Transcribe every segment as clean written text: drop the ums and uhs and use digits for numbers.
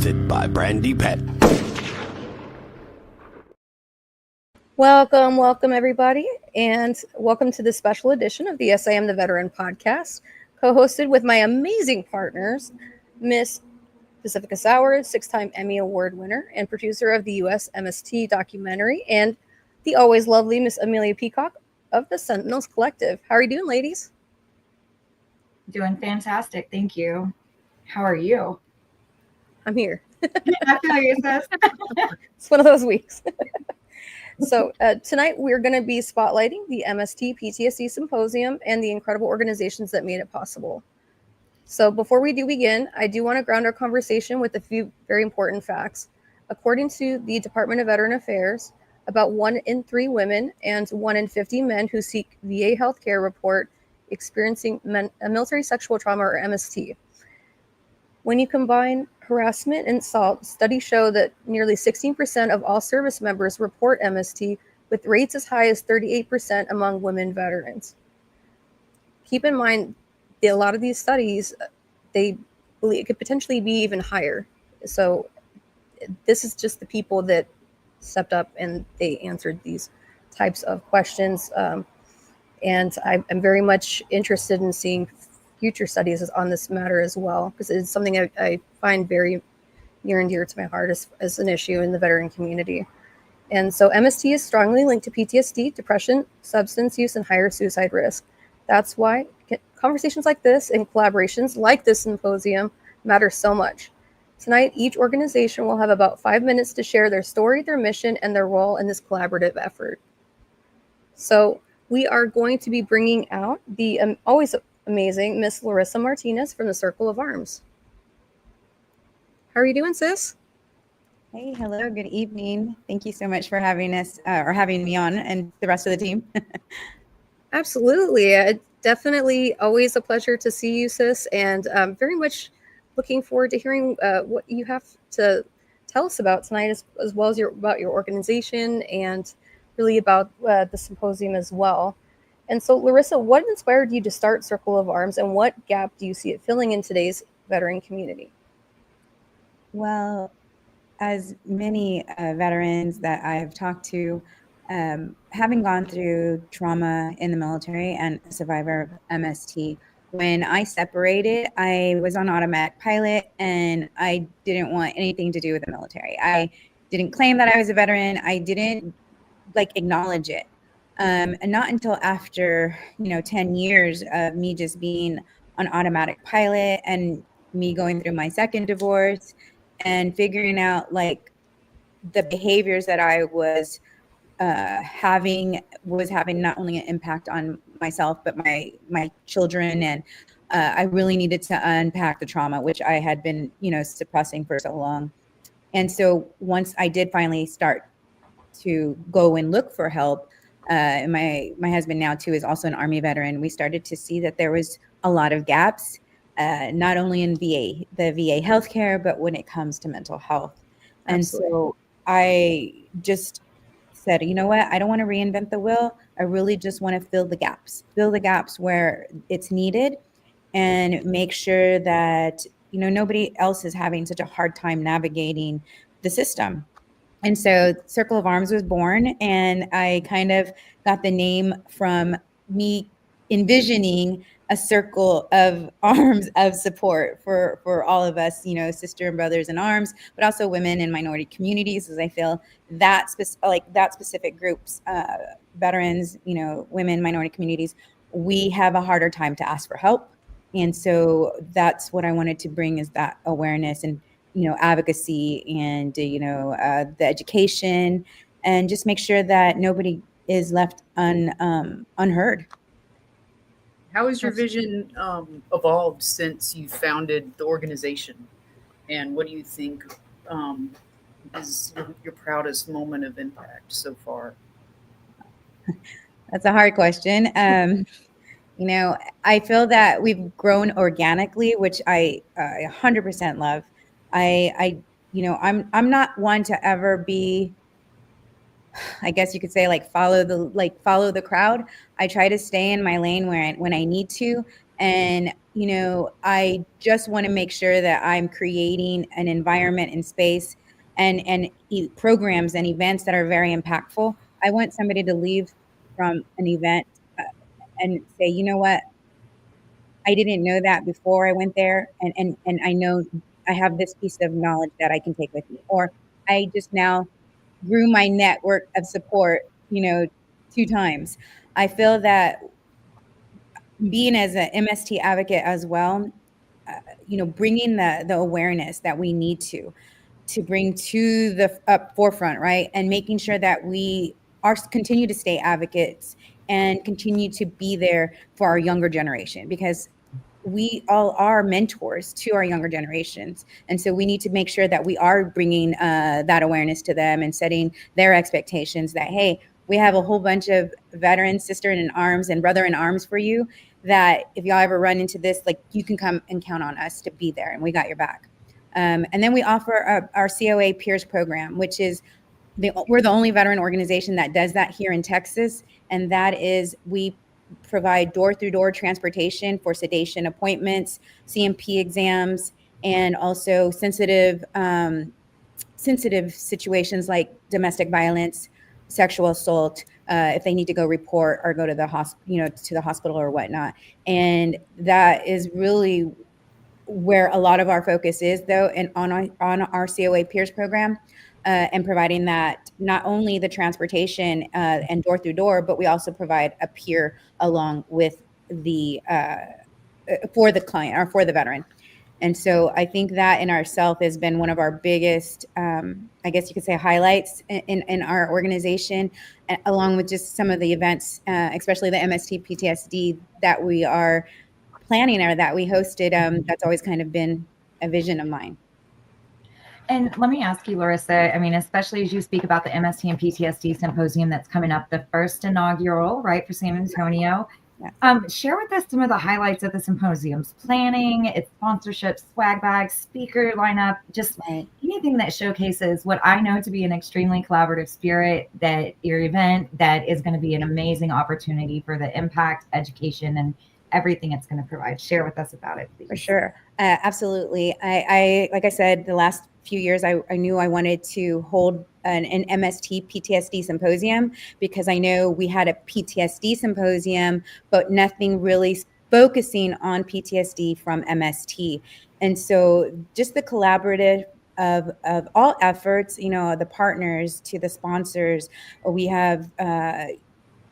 hosted by Brandy Pett. Welcome everybody, and welcome to this special edition of the Yes I Am the Veteran podcast, co-hosted with my amazing partners, Miss Pacifica Sauer, 6-time Emmy Award winner and producer of the U.S. MST documentary, and the always lovely Miss Amelia Peacock of the Sentinels Collective. How are you doing, ladies? Doing fantastic, thank you. How are you? I'm here. I feel you, sis. It's one of those weeks. So tonight we're going to be spotlighting the MST PTSD Symposium and the incredible organizations that made it possible. So before we do begin, I do want to ground our conversation with a few very important facts. According to the Department of Veteran Affairs, about 1 in 3 women and 1 in 50 men who seek VA healthcare report experiencing military sexual trauma or MST. When you combine harassment and assault, studies show that nearly 16% of all service members report MST, with rates as high as 38% among women veterans. Keep in mind, a lot of these studies, they believe it could potentially be even higher. So this is just the people that stepped up and they answered these types of questions. And I'm very much interested in seeing future studies on this matter as well, because it's something I find very near and dear to my heart as an issue in the veteran community. And so MST is strongly linked to PTSD, depression, substance use, and higher suicide risk. That's why conversations like this and collaborations like this symposium matter so much. Tonight, each organization will have about 5 minutes to share their story, their mission, and their role in this collaborative effort. So we are going to be bringing out the always amazing Miss Larissa Martinez from the Circle of Arms. How are you doing, sis? Hey, hello, good evening. Thank you so much for having us or having me on and the rest of the team. Absolutely. Definitely always a pleasure to see you, sis, and very much looking forward to hearing what you have to tell us about tonight, as well as about your organization and really about the symposium as well. And so, Larissa, what inspired you to start Circle of Arms, and what gap do you see it filling in today's veteran community? Well, as many veterans that I've talked to, having gone through trauma in the military and a survivor of MST, when I separated, I was on automatic pilot and I didn't want anything to do with the military. I didn't claim that I was a veteran. I didn't acknowledge it. And not until after, 10 years of me just being on automatic pilot and me going through my second divorce and figuring out the behaviors that I was having not only an impact on myself, but my children. And I really needed to unpack the trauma, which I had been, suppressing for so long. And so once I did finally start to go and look for help, my husband now too is also an Army veteran. We started to see that there was a lot of gaps, not only in the VA healthcare, but when it comes to mental health. And Absolutely. so I just said, you know what, I don't want to reinvent the wheel. I really just want to fill the gaps where it's needed, and make sure that, nobody else is having such a hard time navigating the system. And so Circle of Arms was born, and I kind of got the name from me envisioning a circle of arms of support for all of us, sister and brothers in arms, but also women and minority communities, as I feel that specific groups, veterans, women, minority communities, we have a harder time to ask for help. And so that's what I wanted to bring, is that awareness and advocacy and, the education, and just make sure that nobody is left unheard. How has your vision evolved since you founded the organization? And what do you think is your proudest moment of impact so far? That's a hard question. I feel that we've grown organically, which I 100% love. I'm not one to ever be, I guess you could say, follow the crowd. I try to stay in my lane when I need to. And, I just want to make sure that I'm creating an environment and space and programs and events that are very impactful. I want somebody to leave from an event and say, you know what, I didn't know that before I went there, and I know I have this piece of knowledge that I can take with me, or I just now grew my network of support, 2 times. I feel that being as an MST advocate as well, bringing the awareness that we need to bring to the up forefront, right? And making sure that we are continue to stay advocates and continue to be there for our younger generation, because we all are mentors to our younger generations. And so we need to make sure that we are bringing that awareness to them and setting their expectations that, hey, we have a whole bunch of veterans, sister in arms and brother in arms for you, that if y'all ever run into this, like, you can come and count on us to be there, and we got your back. And then we offer our COA Peers program, which is we're the only veteran organization that does that here in Texas. And that is, we provide door-through-door transportation for sedation appointments, CMP exams, and also sensitive situations like domestic violence, sexual assault, if they need to go report or go to the hospital or whatnot. And that is really where a lot of our focus is, though, and on our COA Peers program, and providing that not only the transportation and door through door, but we also provide a peer along with the for the client or for the veteran. And so I think that in ourself has been one of our biggest, I guess you could say, highlights in our organization, along with just some of the events, especially the MST PTSD that we are planning or that we hosted. That's always kind of been a vision of mine. And let me ask you, Larissa, I mean, especially as you speak about the MST and PTSD Symposium that's coming up, the first inaugural, right, for San Antonio. Yes. Share with us some of the highlights of the symposium's planning, its sponsorship, swag bags, speaker lineup, just anything that showcases what I know to be an extremely collaborative spirit, that your event that is going to be an amazing opportunity for the impact, education, and everything it's going to provide. Share with us about it, please. For sure. Absolutely. I like I said, the last few years, I knew I wanted to hold an MST PTSD symposium, because I know we had a PTSD symposium, but nothing really focusing on PTSD from MST. And so just the collaborative of all efforts, the partners to the sponsors, we have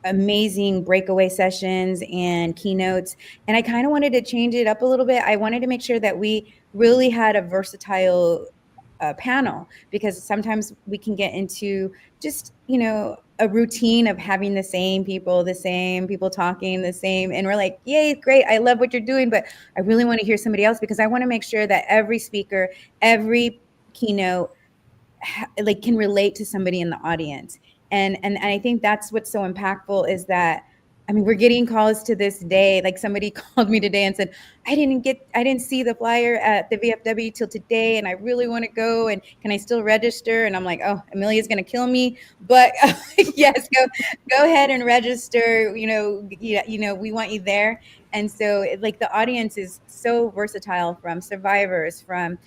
amazing breakaway sessions and keynotes. And I kind of wanted to change it up a little bit. I wanted to make sure that we really had a versatile panel, because sometimes we can get into just, a routine of having the same people talking the same. And we're like, yay, great. I love what you're doing, but I really want to hear somebody else, because I want to make sure that every speaker, every keynote, can relate to somebody in the audience. And I think that's what's so impactful, is that, I mean, we're getting calls to this day. Like, somebody called me today and said, I didn't see the flyer at the VFW till today, and I really want to go, and can I still register? And I'm like, oh, Amelia's going to kill me, but yes, go ahead and register. We want you there. And so, the audience is so versatile, from survivors, from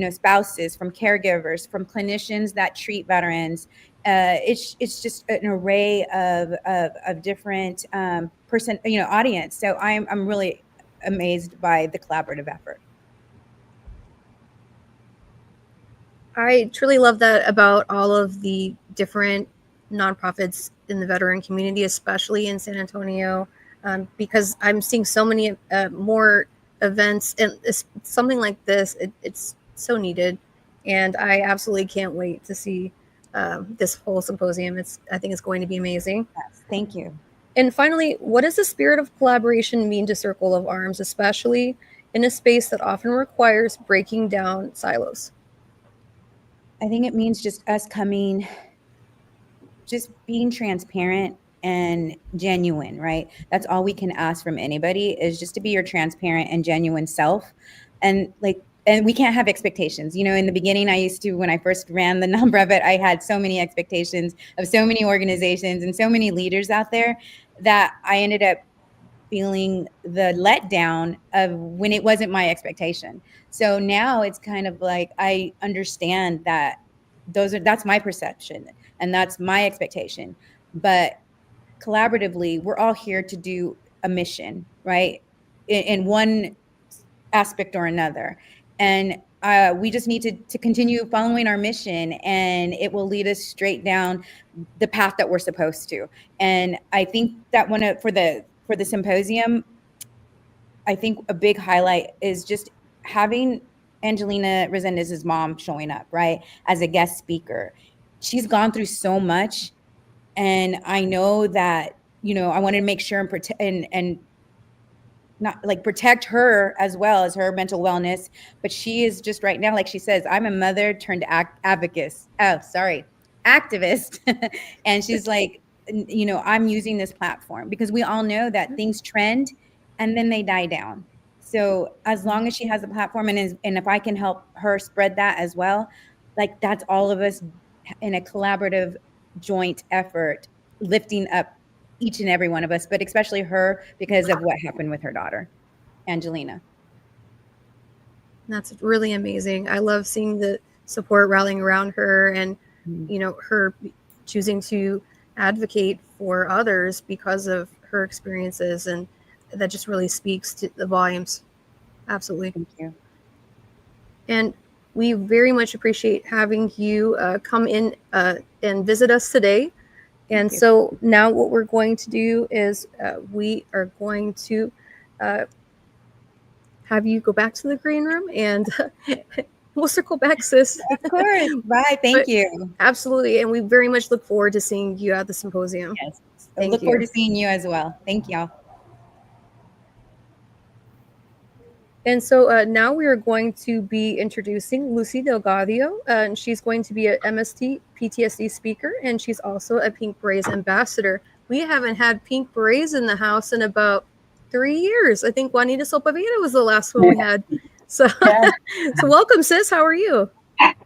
spouses, from caregivers, from clinicians that treat veterans. It's just an array of different audience. So I'm really amazed by the collaborative effort. I truly love that about all of the different nonprofits in the veteran community, especially in San Antonio, because I'm seeing so many more events, and something like this. It's so needed, and I absolutely can't wait to see this whole symposium. I think it's going to be amazing. Yes, thank you. And finally, what does the spirit of collaboration mean to Circle of Arms, especially in a space that often requires breaking down silos? I think it means just us just being transparent and genuine, right? That's all we can ask from anybody, is just to be your transparent and genuine self. And we can't have expectations. In the beginning, when I first ran the nonprofit, I had so many expectations of so many organizations and so many leaders out there, that I ended up feeling the letdown of when it wasn't my expectation. So now it's kind of like I understand that that's my perception and that's my expectation. But collaboratively, we're all here to do a mission, right? In one aspect or another. And we just need to continue following our mission, and it will lead us straight down the path that we're supposed to. And I think that for the symposium, I think a big highlight is just having Angelina Resendez's mom showing up, right, as a guest speaker. She's gone through so much, and I know that, I wanted to make sure and protect and not like protect her as well as her mental wellness. But she is just right now, like she says, I'm a mother turned activist. And she's like, I'm using this platform because we all know that things trend and then they die down. So as long as she has a platform, and if I can help her spread that as well, like that's all of us in a collaborative joint effort, lifting up each and every one of us, but especially her because of what happened with her daughter, Angelina. That's really amazing. I love seeing the support rallying around her, and her choosing to advocate for others because of her experiences, and that just really speaks to the volumes. Absolutely. Thank you. And we very much appreciate having you come in and visit us today. And so now what we're going to do is we are going to have you go back to the green room, and we'll circle back, sis. Of course. Bye. Thank you. Absolutely. And we very much look forward to seeing you at the symposium. Yes. I look forward to seeing you as well. Thank y'all. And so now we are going to be introducing Lucy Delgado, and she's going to be an MST PTSD speaker, and she's also a Pink Berets ambassador. We haven't had Pink Berets in the house in about 3 years. I think Juanita Sopavita was the last one we had. So, so welcome, sis. How are you?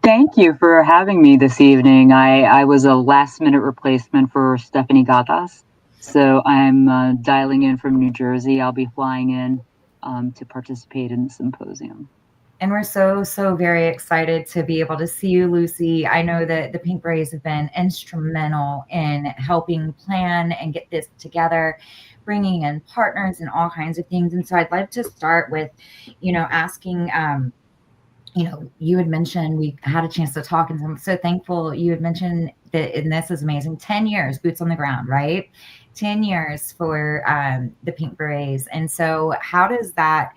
Thank you for having me this evening. I was a last-minute replacement for Stephanie Gatas, so I'm dialing in from New Jersey. I'll be flying in to participate in the symposium. And we're so very excited to be able to see you, Lucy. I know that the Pink Berets have been instrumental in helping plan and get this together, bringing in partners and all kinds of things. And so I'd like to start with, asking, you had mentioned, we had a chance to talk, and I'm so thankful you had mentioned that, and this is amazing, 10 years, boots on the ground, right? 10 years for the Pink Berets. And so how does that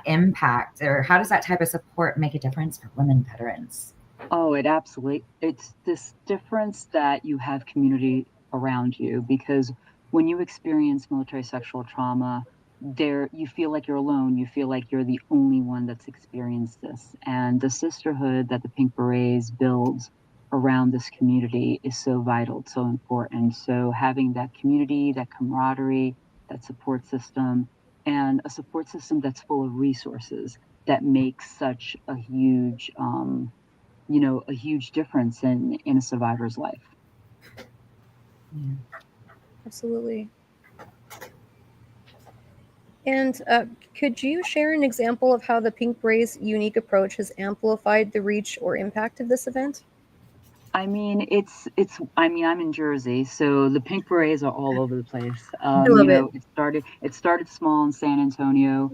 impact, or how does that type of support make a difference for women veterans? Oh, it's this difference that you have community around you, because when you experience military sexual trauma, you feel like you're alone. You feel like you're the only one that's experienced this. And the sisterhood that the Pink Berets builds around this community is so vital, so important. So having that community, that camaraderie, that support system, and a support system that's full of resources that makes such a huge, a huge difference in a survivor's life. Yeah. Absolutely. And could you share an example of how the Pink Berets' unique approach has amplified the reach or impact of this event? I mean, I'm in Jersey, so the Pink Berets are all over the place. I love it. It started small in San Antonio.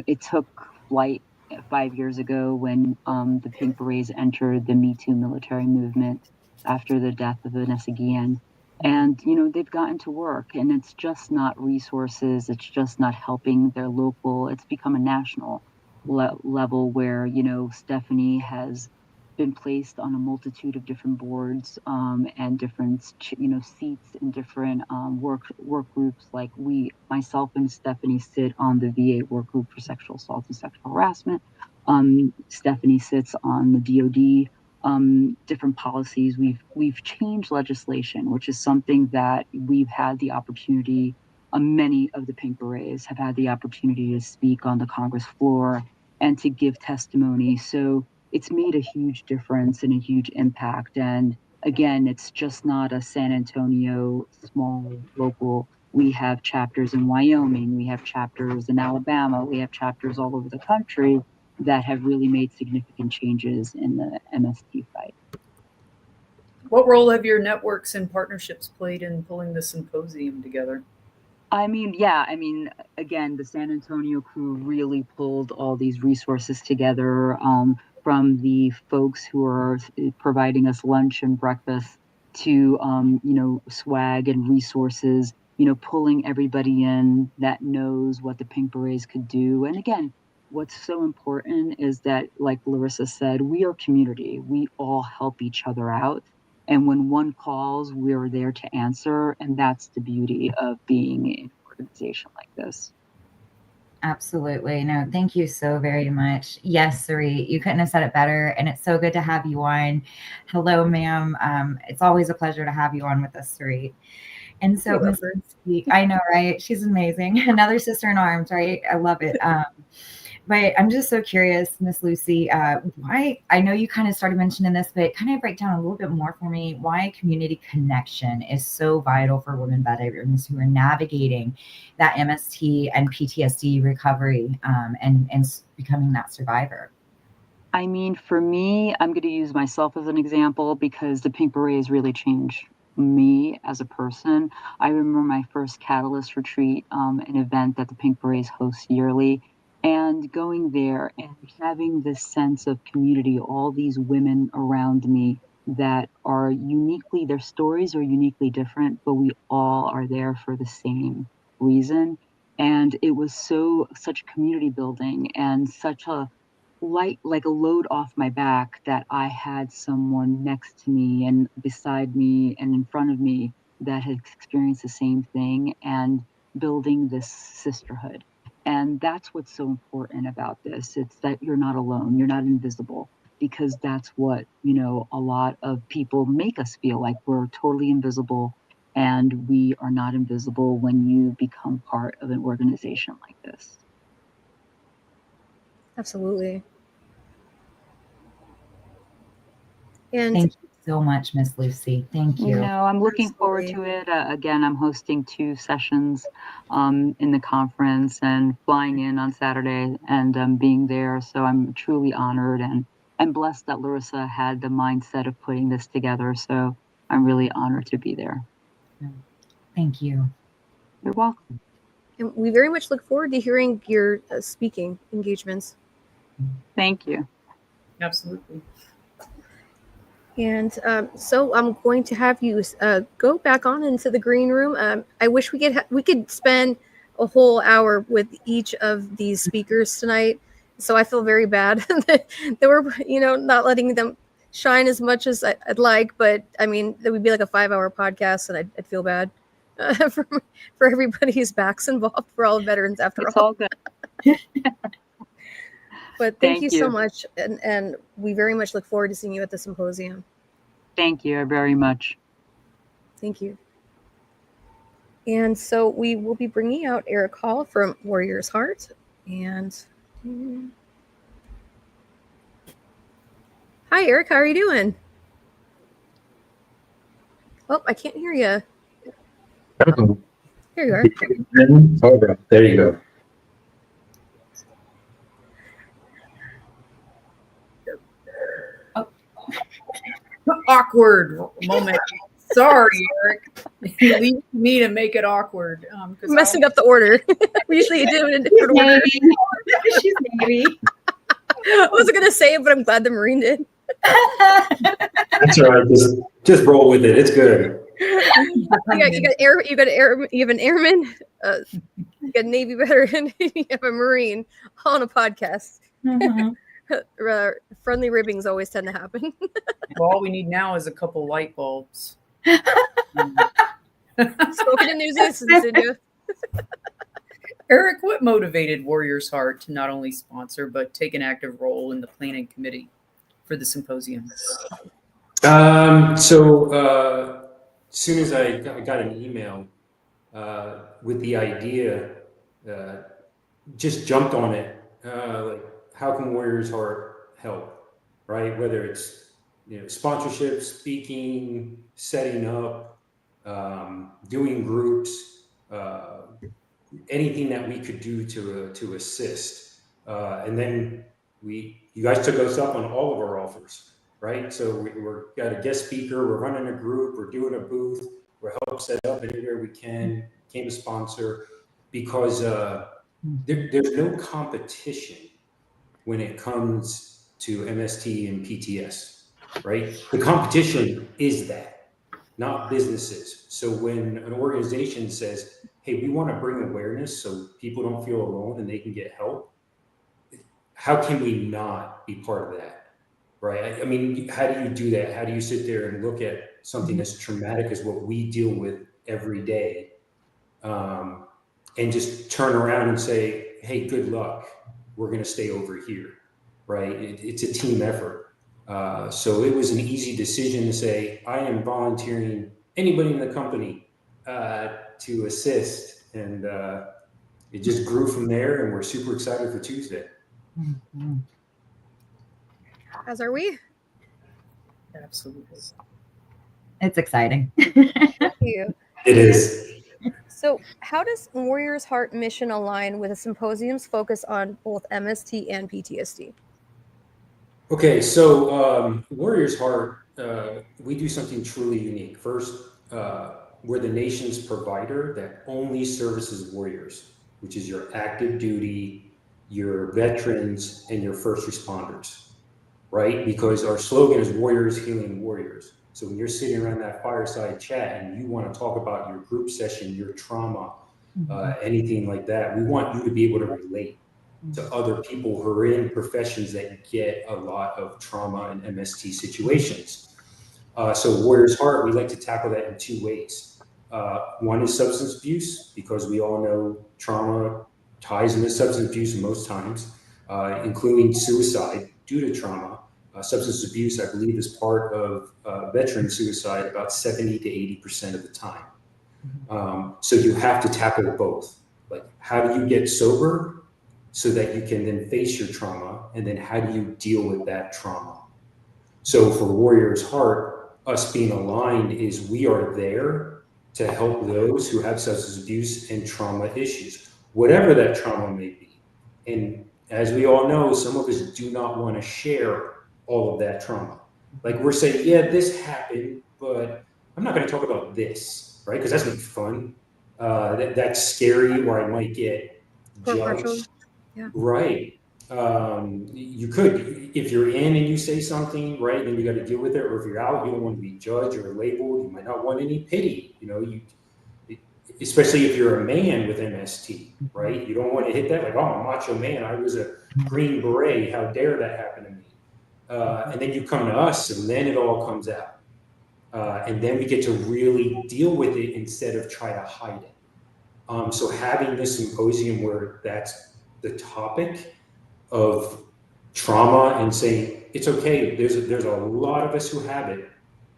It took flight 5 years ago when the Pink Berets entered the Me Too military movement after the death of Vanessa Guillen. And, they've gotten to work, and it's just not resources. It's just not helping their local. It's become a national level where, Stephanie has been placed on a multitude of different boards and different, seats in different work groups. Like myself and Stephanie sit on the VA work group for sexual assault and sexual harassment. Stephanie sits on the DOD different policies. We've changed legislation, which is something that we've had the opportunity. Many of the Pink Berets have had the opportunity to speak on the Congress floor and to give testimony. So it's made a huge difference and a huge impact. And again, it's just not a San Antonio small local We have chapters in Wyoming, we have chapters in Alabama, we have chapters all over the country that have really made significant changes in the MST fight. What role have your networks and partnerships played in pulling the symposium together? Again, the San Antonio crew really pulled all these resources together, from the folks who are providing us lunch and breakfast to, swag and resources, pulling everybody in that knows what the Pink Berets could do. And again, what's so important is that, like Larissa said, we are community. We all help each other out. And when one calls, we're there to answer. And that's the beauty of being in an organization like this. Absolutely. No, thank you so very much. Yes, Sarit, you couldn't have said it better. And it's so good to have you on. Hello, ma'am. It's always a pleasure to have you on with us, Sarit. And so, Ms. Lucy, I know, right? She's amazing. Another sister in arms, right? I love it. But I'm just so curious, Miss Lucy, why, I know you kind of started mentioning this, but kind of break down a little bit more for me, why community connection is so vital for women veterans who are navigating that MST and PTSD recovery, and becoming that survivor. I mean, for me, I'm going to use myself as an example because the Pink Berets really changed me as a person. I remember my first Catalyst retreat, an event that the Pink Berets host yearly, and going there and having this sense of community, all these women around me that are uniquely, their stories are uniquely different, but we all are there for the same reason. And it was such community building and such a like a load off my back that I had someone next to me and beside me and in front of me that had experienced the same thing, and building this sisterhood. And that's what's so important about this. It's that you're not alone, you're not invisible, because that's what, a lot of people make us feel like we're totally invisible. And we are not invisible when you become part of an organization like this. Absolutely. And thank you so much, Miss Lucy. Thank you. I'm looking forward to it. Again, I'm hosting 2 sessions in the conference and flying in on Saturday and being there. So I'm truly honored and blessed that Larissa had the mindset of putting this together. So I'm really honored to be there. Thank you. You're welcome. And we very much look forward to hearing your speaking engagements. Thank you. Absolutely. And so I'm going to have you go back on into the green room. I wish we could spend a whole hour with each of these speakers tonight. So I feel very bad that we're not letting them shine as much as I'd like. But I mean, that would be like a 5-hour podcast, and I'd feel bad for everybody whose back's involved. For all veterans, after It's all. all good. But thank you so much, and we very much look forward to seeing you at the symposium. Thank you very much. Thank you. And so we will be bringing out Eric Hall from Warrior's Heart. And hi, Eric. How are you doing? Oh, I can't hear you. Oh. There you are. Oh, there you go. Awkward moment. Sorry, Eric. You leave me to make it awkward. Messing up the order. Usually you do it in a different order. She's maybe. I wasn't going to say it, but I'm glad the Marine did. That's all right. Just roll with it. It's good. You have an airman, you got a Navy veteran, you have a Marine on a podcast. Mm-hmm. Friendly ribbings always tend to happen. Well, all we need now is a couple light bulbs. Spoken to Newsies, Insidia. Eric, what motivated Warrior's Heart to not only sponsor but take an active role in the planning committee for the symposium? As soon as I got an email with the idea, just jumped on it. Like, how can Warrior's Heart help? Right? Whether it's sponsorship, speaking, setting up, doing groups, anything that we could do to assist. And then you guys took us up on all of our offers, right? So we're got a guest speaker, we're running a group, we're doing a booth, we're helping set up anywhere we can, became a sponsor, because there's no competition when it comes to MST and PTS, right? The competition is that, not businesses. So when an organization says, hey, we want to bring awareness so people don't feel alone and they can get help, how can we not be part of that, right? I mean, how do you do that? How do you sit there and look at something as traumatic as what we deal with every day, and just turn around and say, hey, good luck, we're going to stay over here, right? It's a team effort. So it was an easy decision to say, I am volunteering anybody in the company to assist. And it just grew from there, and we're super excited for Tuesday. Mm-hmm. As are we. Absolutely. It's exciting. Thank you. It is. So, how does Warrior's Heart mission align with the symposium's focus on both MST and PTSD? Okay, so Warrior's Heart, we do something truly unique. First, we're the nation's provider that only services warriors, which is your active duty, your veterans, and your first responders, right? Because our slogan is Warriors Healing Warriors. So when you're sitting around that fireside chat and you want to talk about your group session, your trauma, anything like that, we want you to be able to relate to other people who are in professions that get a lot of trauma and MST situations. So Warrior's Heart, we like to tackle that in two ways. One is substance abuse, because we all know trauma ties into substance abuse most times, including suicide due to trauma. Substance abuse, I believe, is part of veteran suicide about 70 to 80% of the time. So you have to tackle both. Like, how do you get sober so that you can then face your trauma, and then how do you deal with that trauma? So for Warrior's Heart, us being aligned is we are there to help those who have substance abuse and trauma issues, whatever that trauma may be. And as we all know, some of us do not want to share all of that trauma. Like, we're saying, yeah, this happened, but I'm not going to talk about this, right? Because that's not fun. That's scary, or I might get judged. Yeah. Right. You could, if you're in and you say something, right, then you got to deal with it. Or if you're out, you don't want to be judged or labeled. You might not want any pity. You know, especially if you're a man with MST, right? You don't want to hit that like, oh, I'm a macho man, I was a Green Beret, how dare that happen to me? And then you come to us, and then it all comes out. And then we get to really deal with it instead of try to hide it. So having this symposium where that's the topic of trauma, and saying it's okay, there's a lot of us who have it,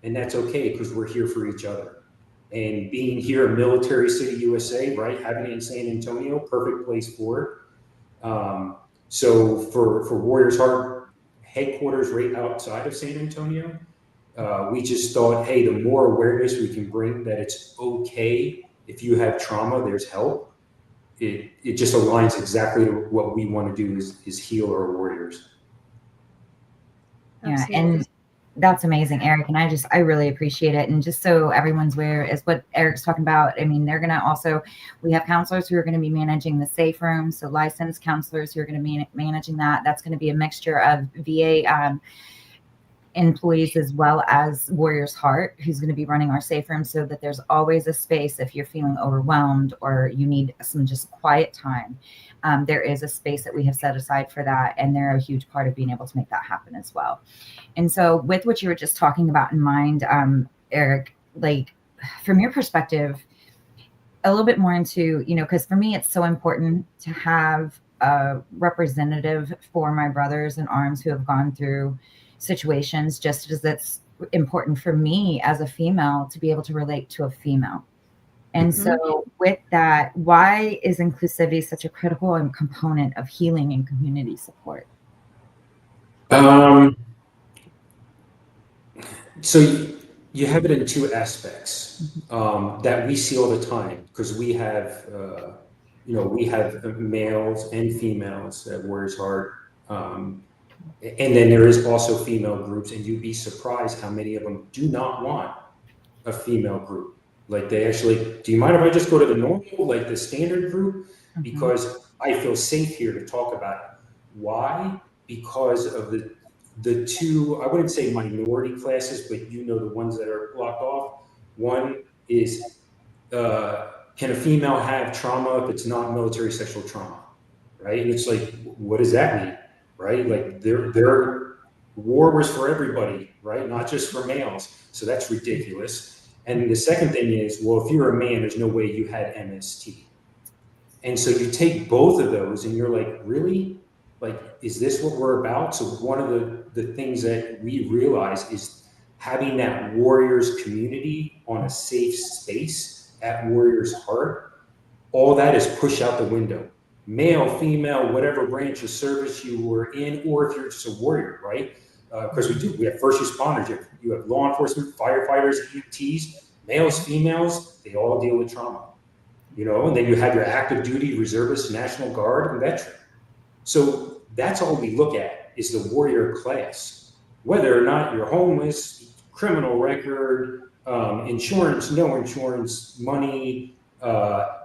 and that's okay, because we're here for each other. And being here in Military City, USA, right, having it in San Antonio, perfect place for it. So for Warrior's Heart headquarters right outside of San Antonio, we just thought, hey, the more awareness we can bring that it's okay if you have trauma, there's help. It just aligns exactly to what we want to do is heal our warriors. Yeah, Absolutely. and that's amazing, Eric. And I really appreciate it. And just so everyone's aware, is what Eric's talking about. I mean, they're going to also, we have counselors who are going to be managing the safe room. So licensed counselors who are going to be managing that. That's going to be a mixture of VA employees as well as Warrior's Heart, who's going to be running our safe room, so that there's always a space if you're feeling overwhelmed or you need some just quiet time. There is a space that we have set aside for that, and they're a huge part of being able to make that happen as well. And so with what you were just talking about in mind, Eric, like from your perspective, a little bit more into, you know, because for me, it's so important to have a representative for my brothers in arms who have gone through situations, just as it's important for me as a female to be able to relate to a female. And so with that, why is inclusivity such a critical component of healing and community support? So You have it in two aspects that we see all the time, because we have, we have males and females at Warriors Heart. And then there is also female groups, and you'd be surprised how many of them do not want a female group. Like they actually, do you mind if I just go to the normal, like the standard group? Because I feel safe here to talk about it. Why? Because of the two, I wouldn't say minority classes, but the ones that are blocked off. One is, can a female have trauma if it's not military sexual trauma, right? And it's like, what does that mean, right? Like war was for everybody, right? Not just for males. So that's ridiculous. And the second thing is, well, if you're a man, there's no way you had MST. And so you take both of those and you're like, really? Like, is this what we're about? So one of the things that we realize is having that Warriors community on a safe space at Warriors Heart, all that is pushed out the window. Male, female, whatever branch of service you were in, or if you're just a warrior, right? Because we have first responders, you have law enforcement, firefighters, EMTs, males, females, they all deal with trauma, and then you have your active duty reservist, National Guard, and veteran. So that's all we look at is the warrior class. Whether or not you're homeless, criminal record, insurance, no insurance, money,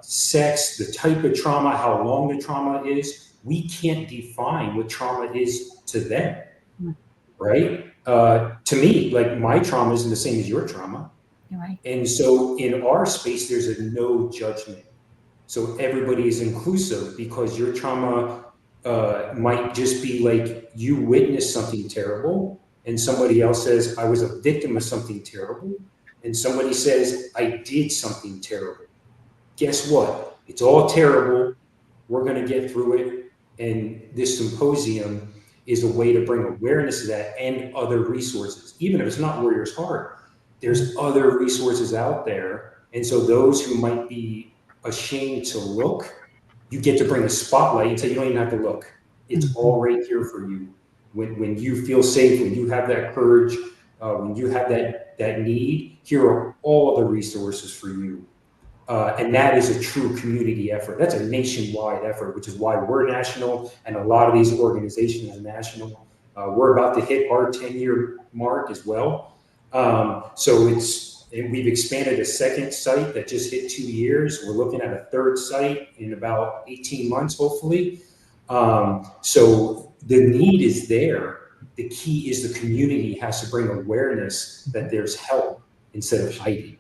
sex, the type of trauma, how long the trauma is, we can't define what trauma is to them, right? To me, like my trauma isn't the same as your trauma. Right. And so in our space, there's a no judgment. So everybody is inclusive because your trauma might just be like you witnessed something terrible and somebody else says, I was a victim of something terrible. And somebody says, I did something terrible. Guess what? It's all terrible. We're going to get through it. And this symposium is a way to bring awareness to that and other resources. Even if it's not Warriors Heart, there's other resources out there. And so those who might be ashamed to look, you get to bring a spotlight and say, you don't even have to look. It's all right here for you. When you feel safe, when you have that courage, when you have that need, here are all the resources for you. And that is a true community effort. That's a nationwide effort, which is why we're national and a lot of these organizations are national. We're about to hit our 10-year mark as well. So we've expanded a second site that just hit 2 years. We're looking at a third site in about 18 months, hopefully. So the need is there. The key is the community has to bring awareness that there's help instead of hiding.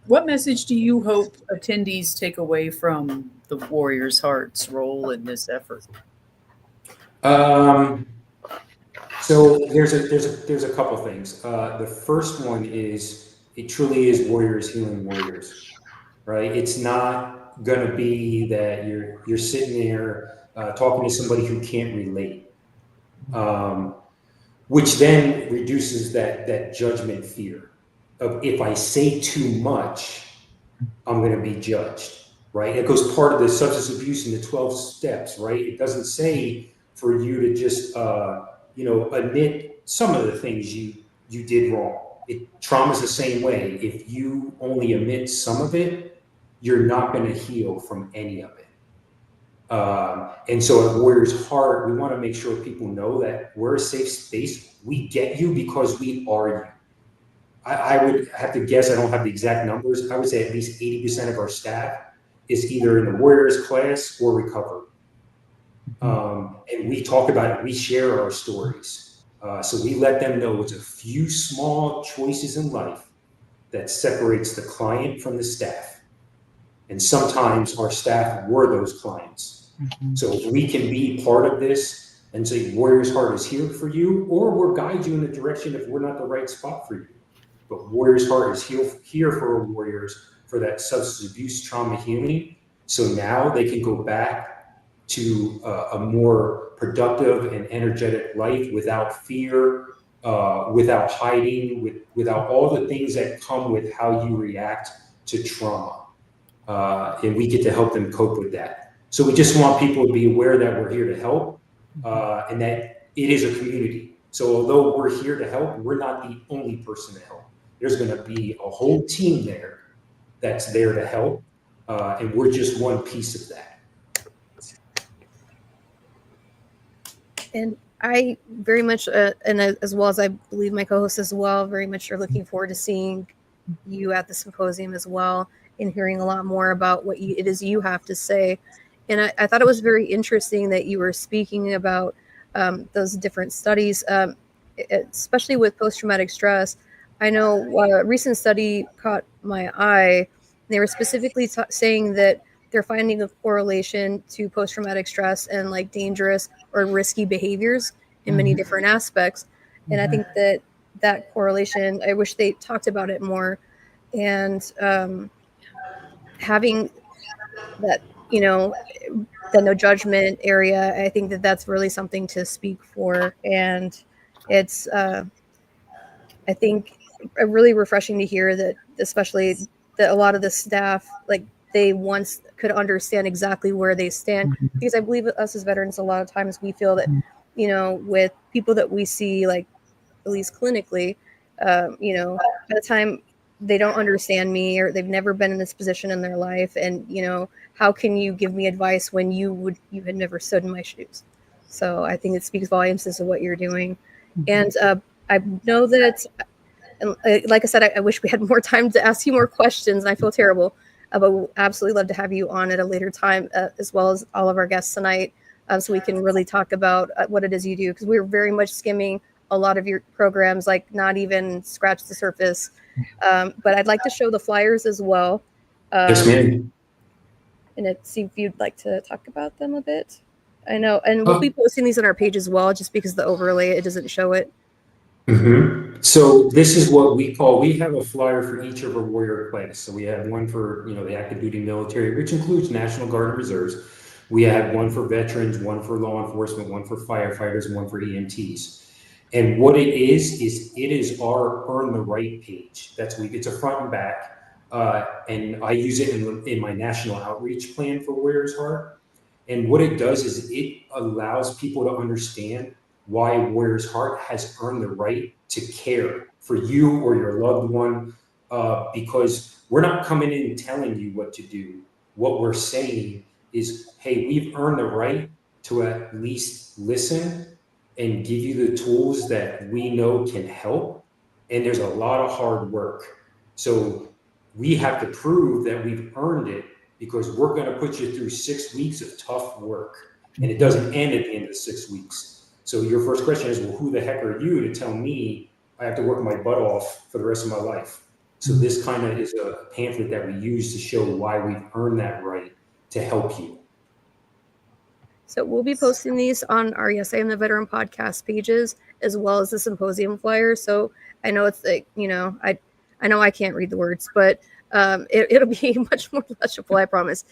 What message do you hope attendees take away from the Warriors Heart's role in this effort? So there's a couple things. The first one is it truly is warriors healing warriors, right? It's not going to be that you're sitting there talking to somebody who can't relate, which then reduces that judgment fear of if I say too much, I'm going to be judged, right? It goes part of the substance abuse in the 12 steps, right? It doesn't say for you to just admit some of the things you did wrong. Trauma's the same way. If you only admit some of it, you're not going to heal from any of it. And so at Warriors Heart, we want to make sure people know that we're a safe space. We get you because we are you. I would have to guess, I don't have the exact numbers. I would say at least 80% of our staff is either in the Warriors class or recovered. And we talk about it, we share our stories. So we let them know it's a few small choices in life that separates the client from the staff. And sometimes our staff were those clients. So if we can be part of this and say Warriors Heart is here for you, or we'll guide you in the direction if we're not the right spot for you. But Warriors Heart is here for our warriors for that substance abuse trauma healing. So now they can go back to a more productive and energetic life without fear, without hiding, without all the things that come with how you react to trauma. And we get to help them cope with that. So we just want people to be aware that we're here to help and that it is a community. So although we're here to help, we're not the only person to help. There's going to be a whole team there that's there to help, and we're just one piece of that. And I very much, and as well as I believe my co-hosts as well, very much are looking forward to seeing you at the symposium as well and hearing a lot more about what it is you have to say. And I thought it was very interesting that you were speaking about those different studies, especially with post-traumatic stress. I know a recent study caught my eye. They were specifically saying that they're finding a correlation to post-traumatic stress and like dangerous or risky behaviors in many different aspects. And I think that correlation, I wish they talked about it more. And having that, the no judgment area, I think that's really something to speak for. And it's, I think, really refreshing to hear that, especially that a lot of the staff, like, they once could understand exactly where they stand, because I believe us as veterans, a lot of times we feel that, with people that we see, like, at least clinically, by the time they don't understand me or they've never been in this position in their life, and how can you give me advice when you had never stood in my shoes? So I think it speaks volumes as to what you're doing. And I know that, and like I said, I wish we had more time to ask you more questions, and I feel terrible, but we'll absolutely love to have you on at a later time, as well as all of our guests tonight, so we can really talk about what it is you do, because we're very much skimming a lot of your programs, like not even scratch the surface. But I'd like to show the flyers as well. Yes, ma'am. And see if you'd like to talk about them a bit. I know, and we'll be posting these on our page as well, just because the overlay, it doesn't show it. So this is what we have a flyer for each of our warrior class. So we have one for, the active duty military, which includes National Guard and Reserves. We have one for veterans, one for law enforcement, one for firefighters, and one for EMTs. And what it is our Earn the Right page. It's a front and back. And I use it in my national outreach plan for Warriors Heart. And what it does is it allows people to understand why Warriors Heart has earned the right to care for you or your loved one, because we're not coming in and telling you what to do. What we're saying is, hey, we've earned the right to at least listen and give you the tools that we know can help. And there's a lot of hard work. So we have to prove that we've earned it, because we're going to put you through 6 weeks of tough work, and it doesn't end at the end of the 6 weeks. So your first question is, well, who the heck are you to tell me I have to work my butt off for the rest of my life? So this kind of is a pamphlet that we use to show why we've earned that right to help you. So we'll be posting these on our Yes, I Am the Veteran podcast pages, as well as the symposium flyer. So I know it's like, I know I can't read the words, but it'll be much more legible, I promise,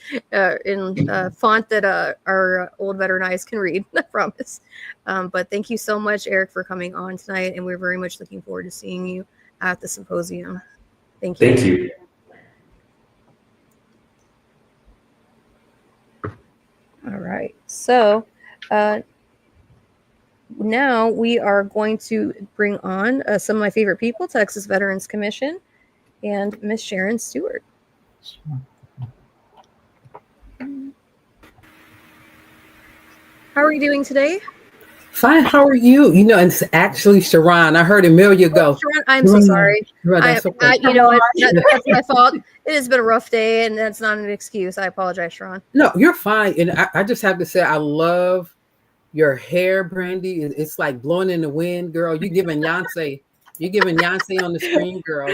in font that our old veteran eyes can read, I promise. But thank you so much, Eric, for coming on tonight, and we're very much looking forward to seeing you at the symposium. Thank you. Thank you. All right. So now we are going to bring on some of my favorite people, Texas Veterans Commission, and Miss Sharon Stewart. How are you doing today? Fine. How are you? It's actually Sharon. I heard Amelia go. Sharon, I'm so sorry. That's okay. That's my fault. It has been a rough day, and that's not an excuse. I apologize, Sharon. No, you're fine. And I just have to say, I love your hair, Brandy. It's like blowing in the wind, girl. You're giving Beyonce on the screen, girl.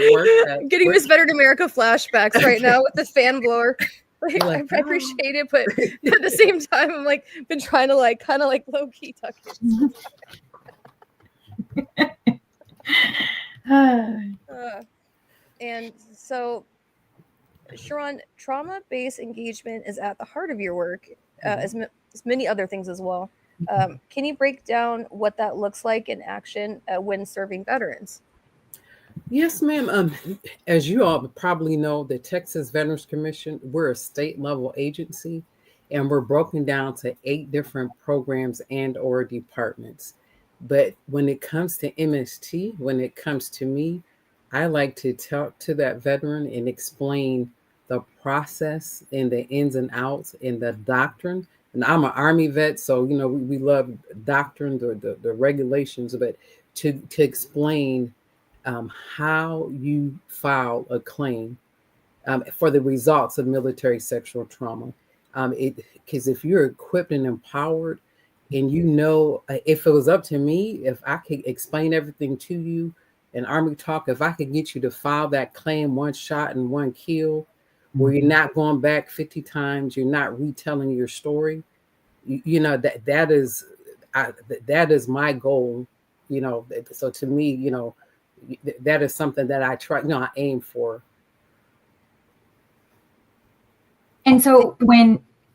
Getting Miss Veteran America flashbacks right now with the fan blower. I appreciate it, but at the same time, I'm like been trying to kind of low key tuck it. And so, Sharon, trauma-based engagement is at the heart of your work, as many other things as well. Can you break down what that looks like in action when serving veterans? Yes, ma'am. As you all probably know, the Texas Veterans Commission, we're a state level agency, and we're broken down to 8 different programs and or departments. But when it comes to MST, when it comes to me, I like to talk to that veteran and explain the process and the ins and outs and the doctrine. And I'm an Army vet, so we love doctrine, the regulations, but to explain how you file a claim for the results of military sexual trauma. Because if you're equipped and empowered, and if it was up to me, if I could explain everything to you in Army talk, if I could get you to file that claim one shot and one kill, where you're not going back 50 times, you're not retelling your story, that is my goal. So to me, that is something that I try, I aim for. And so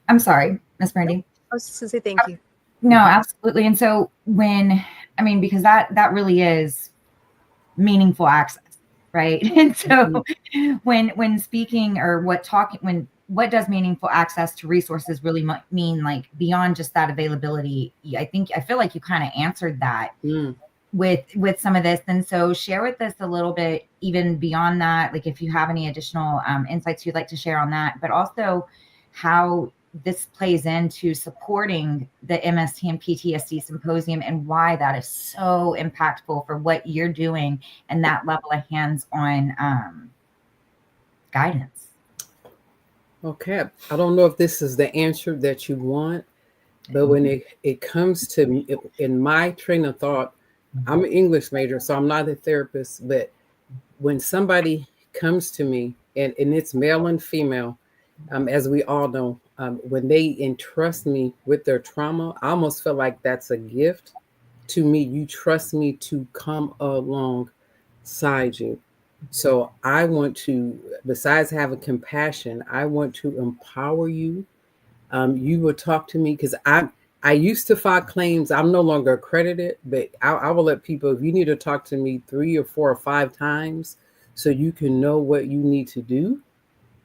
I'm sorry, Miss Brandy. I was just gonna say thank you. No, absolutely. And so because that really is meaningful access, right? And so when speaking or what does meaningful access to resources really mean, like beyond just that availability? I feel like you kind of answered that with some of this. And so share with us a little bit, even beyond that, like if you have any additional insights you'd like to share on that, but also how this plays into supporting the MST and PTSD Symposium and why that is so impactful for what you're doing and that level of hands-on guidance. Okay. I don't know if this is the answer that you want, but when it comes to me, in my train of thought, I'm an English major, so I'm not a therapist, but when somebody comes to me, and it's male and female, as we all know, when they entrust me with their trauma, I almost feel like that's a gift to me. You trust me to come alongside you. So I want to, besides having compassion, I want to empower you. You will talk to me because I used to file claims. I'm no longer accredited, but I will let people, if you need to talk to me 3 or 4 or 5 times so you can know what you need to do,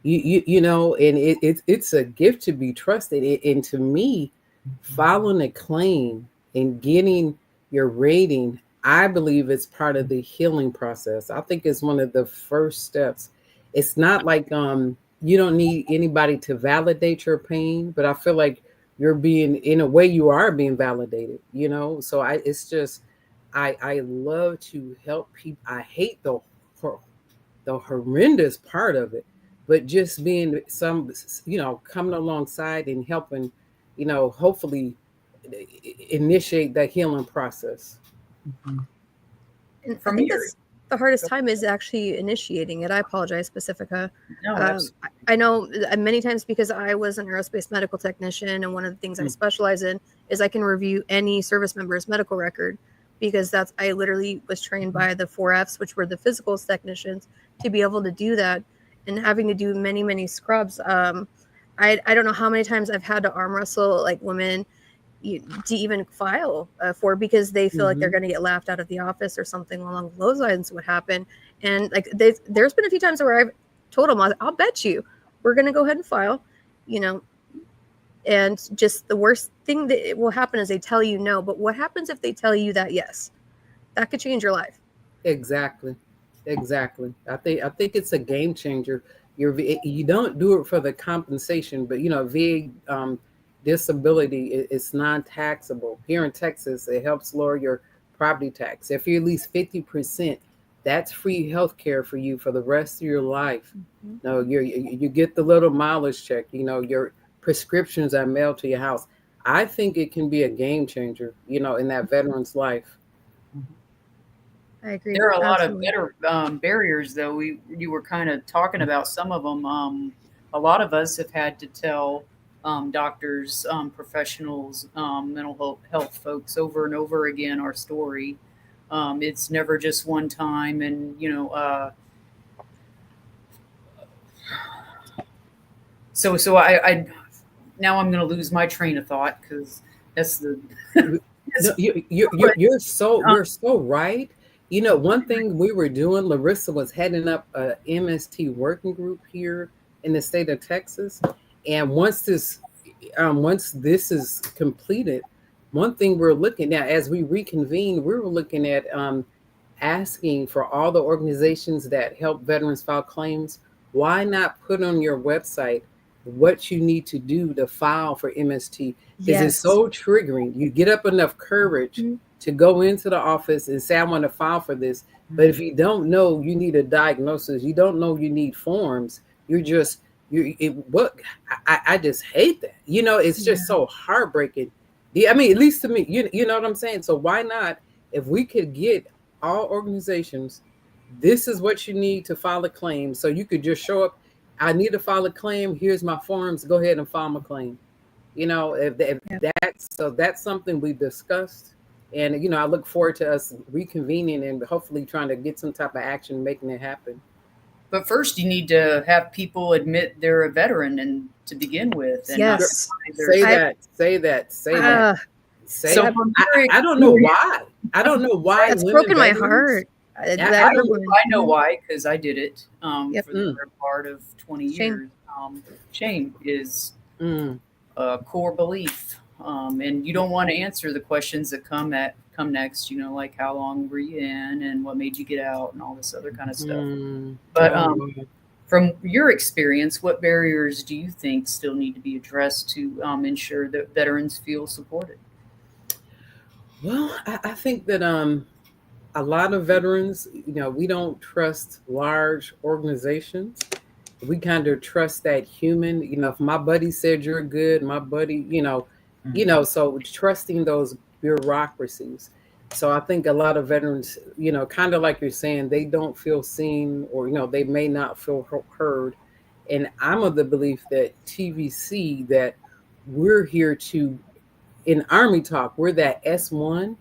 and it's a gift to be trusted. And to me, filing a claim and getting your rating, I believe it's part of the healing process. I think it's one of the first steps. It's not like you don't need anybody to validate your pain, but I feel like you're being, in a way, you are being validated, So I love to help people. I hate the horrendous part of it, but just being coming alongside and helping, hopefully initiate that healing process. And I think that's the hardest time is actually initiating it. I apologize, Pacifica. No, I know many times because I was an aerospace medical technician, and one of the things I specialize in is I can review any service member's medical record, because I literally was trained by the 4Fs, which were the physicals technicians, to be able to do that, and having to do many, many scrubs. I don't know how many times I've had to arm wrestle like women to even file for, because they feel like they're going to get laughed out of the office or something along those lines would happen. And like there's been a few times where I've told them, I'll bet you we're going to go ahead and file, and just the worst thing that will happen is they tell you no. But what happens if they tell you that yes? That could change your life. Exactly. I think it's a game changer. You don't do it for the compensation, but VA disability is non-taxable. Here in Texas, it helps lower your property tax. If you're at least 50%, that's free health care for you for the rest of your life. You get the little mileage check. Your prescriptions are mailed to your house. I think it can be a game changer, in that veteran's life. I agree. There are a lot of better barriers, though. You were kind of talking about some of them. A lot of us have had to tell doctors, professionals, mental health folks over and over again our story. It's never just one time, and so I now I'm going to lose my train of thought, because that's the. You're so right. One thing we were doing, Larissa was heading up a MST working group here in the state of Texas, and once this is completed, one thing we're looking at as we reconvene, we were looking at asking for all the organizations that help veterans file claims, why not put on your website what you need to do to file for MST? Because it's so triggering. You get up enough courage to go into the office and say, I want to file for this. But if you don't know you need a diagnosis, you don't know you need forms, I just hate that. You know, it's just so heartbreaking. I mean, at least to me, you know what I'm saying? So why not, if we could get all organizations, this is what you need to file a claim. So you could just show up, I need to file a claim, here's my forms, go ahead and file my claim. You know, that's something we discussed. And, you know, I look forward to us reconvening and hopefully trying to get some type of action, making it happen. But first, you need to have people admit they're a veteran and to begin with. And Yes. Say that. I don't know why. I don't know why. That's broken my heart. I know why, because I did it for the better part of 20 years. Shame is a core belief. And you don't want to answer the questions that come next, you know, like how long were you in and what made you get out and all this other kind of stuff. But from your experience, what barriers do you think still need to be addressed to ensure that veterans feel supported? Well, I think that a lot of veterans, you know, we don't trust large organizations. We kind of trust that human, you know, if my buddy said you're good, my buddy, you know, so trusting those bureaucracies. So I think a lot of veterans, you know, kind of like you're saying, they don't feel seen, or, you know, they may not feel heard. And I'm of the belief that TVC, that we're here to, in Army Talk, we're that S1,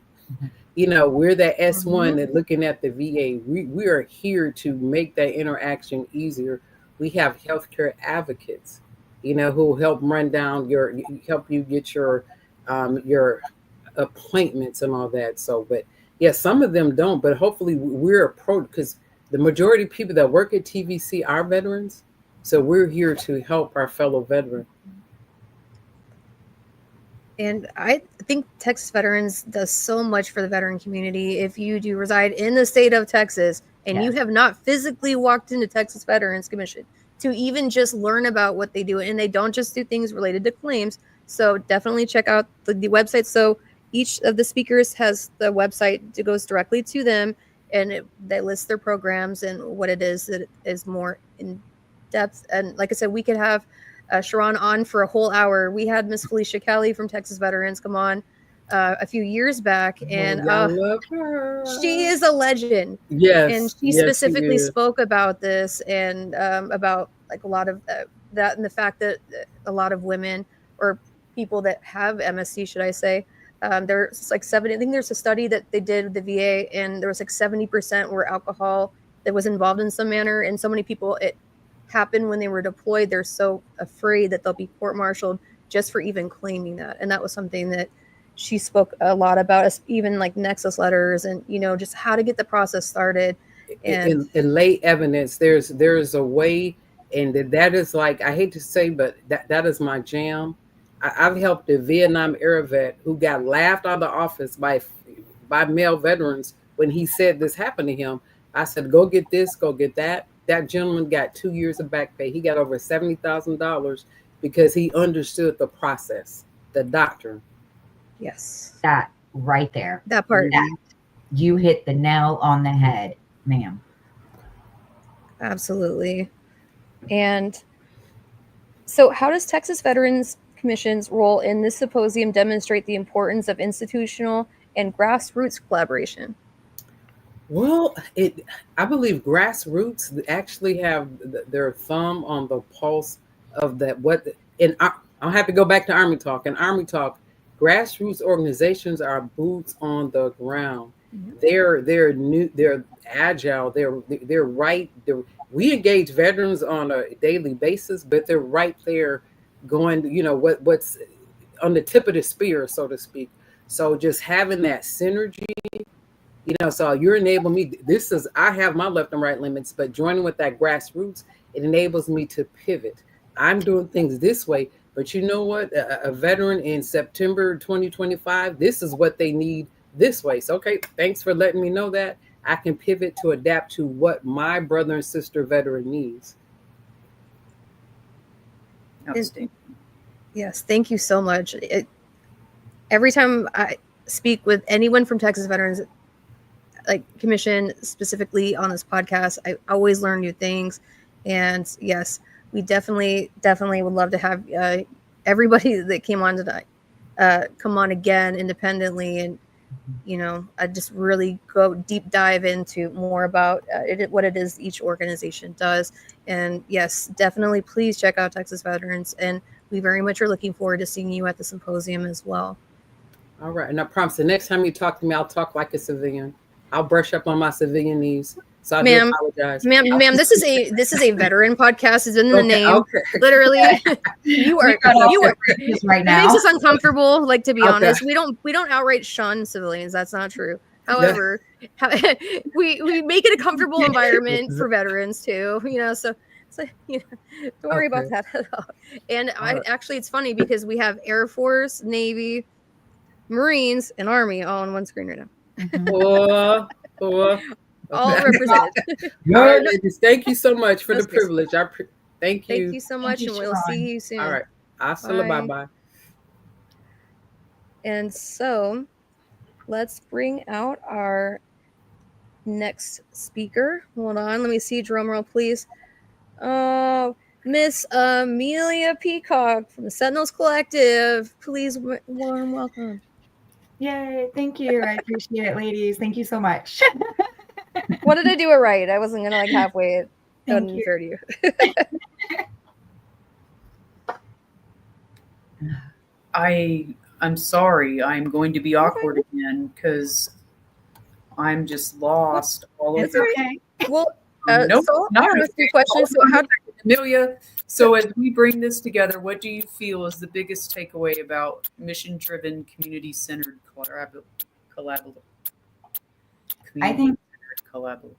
you know, we're that S1 that looking at the VA. We are here to make that interaction easier. We have healthcare advocates, you know, who help run down help you get your appointments and all that. So, but yeah, some of them don't, but hopefully we're approached, because the majority of people that work at TVC are veterans. So we're here to help our fellow veterans. And I think Texas Veterans does so much for the veteran community. If you do reside in the state of Texas and you have not physically walked into Texas Veterans Commission to even just learn about what they do, and they don't just do things related to claims. So definitely check out the website. So each of the speakers has the website that goes directly to them, and they list their programs and what it is that is more in depth. And like I said, we could have Sharon on for a whole hour. We had Miss Felicia Kelly from Texas Veterans come on a few years back, and I love her. She is a legend. Yes, and she specifically spoke about this and about like a lot of that, and the fact that a lot of women or people that have MSC, should I say, there's like 70. I think there's a study that they did with the VA, and there was like 70% were alcohol that was involved in some manner, and so many people it happened when they were deployed. They're so afraid that they'll be court-martialed just for even claiming that. And that was something that she spoke a lot about, even like nexus letters and, you know, just how to get the process started. And in lay evidence, there's a way, and that is like, I hate to say, but that is my jam. I've helped a Vietnam era vet who got laughed out of the office by male veterans when he said this happened to him. I said, go get this, go get that. That gentleman got 2 years of back pay. He got over $70,000 because he understood the process, the doctrine. Yes. That right there. That part. You hit the nail on the head, ma'am. Absolutely. And so how does Texas Veterans Commission's role in this symposium demonstrate the importance of institutional and grassroots collaboration? Well, I believe grassroots actually have their thumb on the pulse of that. I'll have to go back to Army Talk. In Army Talk, grassroots organizations are boots on the ground. Mm-hmm. They're new. They're agile. They're right. We engage veterans on a daily basis, but they're right there, going. You know what's on the tip of the spear, so to speak. So just having that synergy. You know, so you're enabling me. I have my left and right limits, but joining with that grassroots, it enables me to pivot. I'm doing things this way, But you know what? A veteran in September 2025, this is what they need this way. So, okay, thanks for letting me know that. I can pivot to adapt to what my brother and sister veteran needs. Outstanding. Yes, thank you so much. Every time I speak with anyone from Texas Veterans like Commission specifically on this podcast, I always learn new things. And yes, we definitely would love to have everybody that came on tonight come on again independently, and I just really go deep dive into more about what it is each organization does. And yes, definitely please check out Texas Veterans, and we very much are looking forward to seeing you at the symposium as well. All right, and I promise the next time you talk to me, I'll talk like a civilian. I'll brush up on my civilian needs. So I do apologize. Ma'am, this is a veteran podcast. It's in the name. Okay. Literally, you are right now. It makes us uncomfortable. Like, to be honest, we don't outright shun civilians. That's not true. However, we make it a comfortable environment for veterans too. So don't worry about that at all. And actually, it's funny because we have Air Force, Navy, Marines, and Army all on one screen right now. All represented. All right, ladies, thank you so much for the privilege. Thank you. Thank you so much, and we'll see you soon. All right. Bye-bye. And so let's bring out our next speaker. Hold on. Let me see. Drum roll, please. Miss Amelia Peacock from the Sentinels Collective. Please, warm welcome. Yay. Thank you. I appreciate it, ladies. Thank you so much. What did I do it right? I wasn't going to halfway it. Unfair to you. I'm sorry. I'm going to be awkward again because I'm just lost all over. It's okay. Well, nope, so I have a few questions. So Amelia, so as we bring this together, what do you feel is the biggest takeaway about mission-driven, community-centered collaborative? I think collaborative.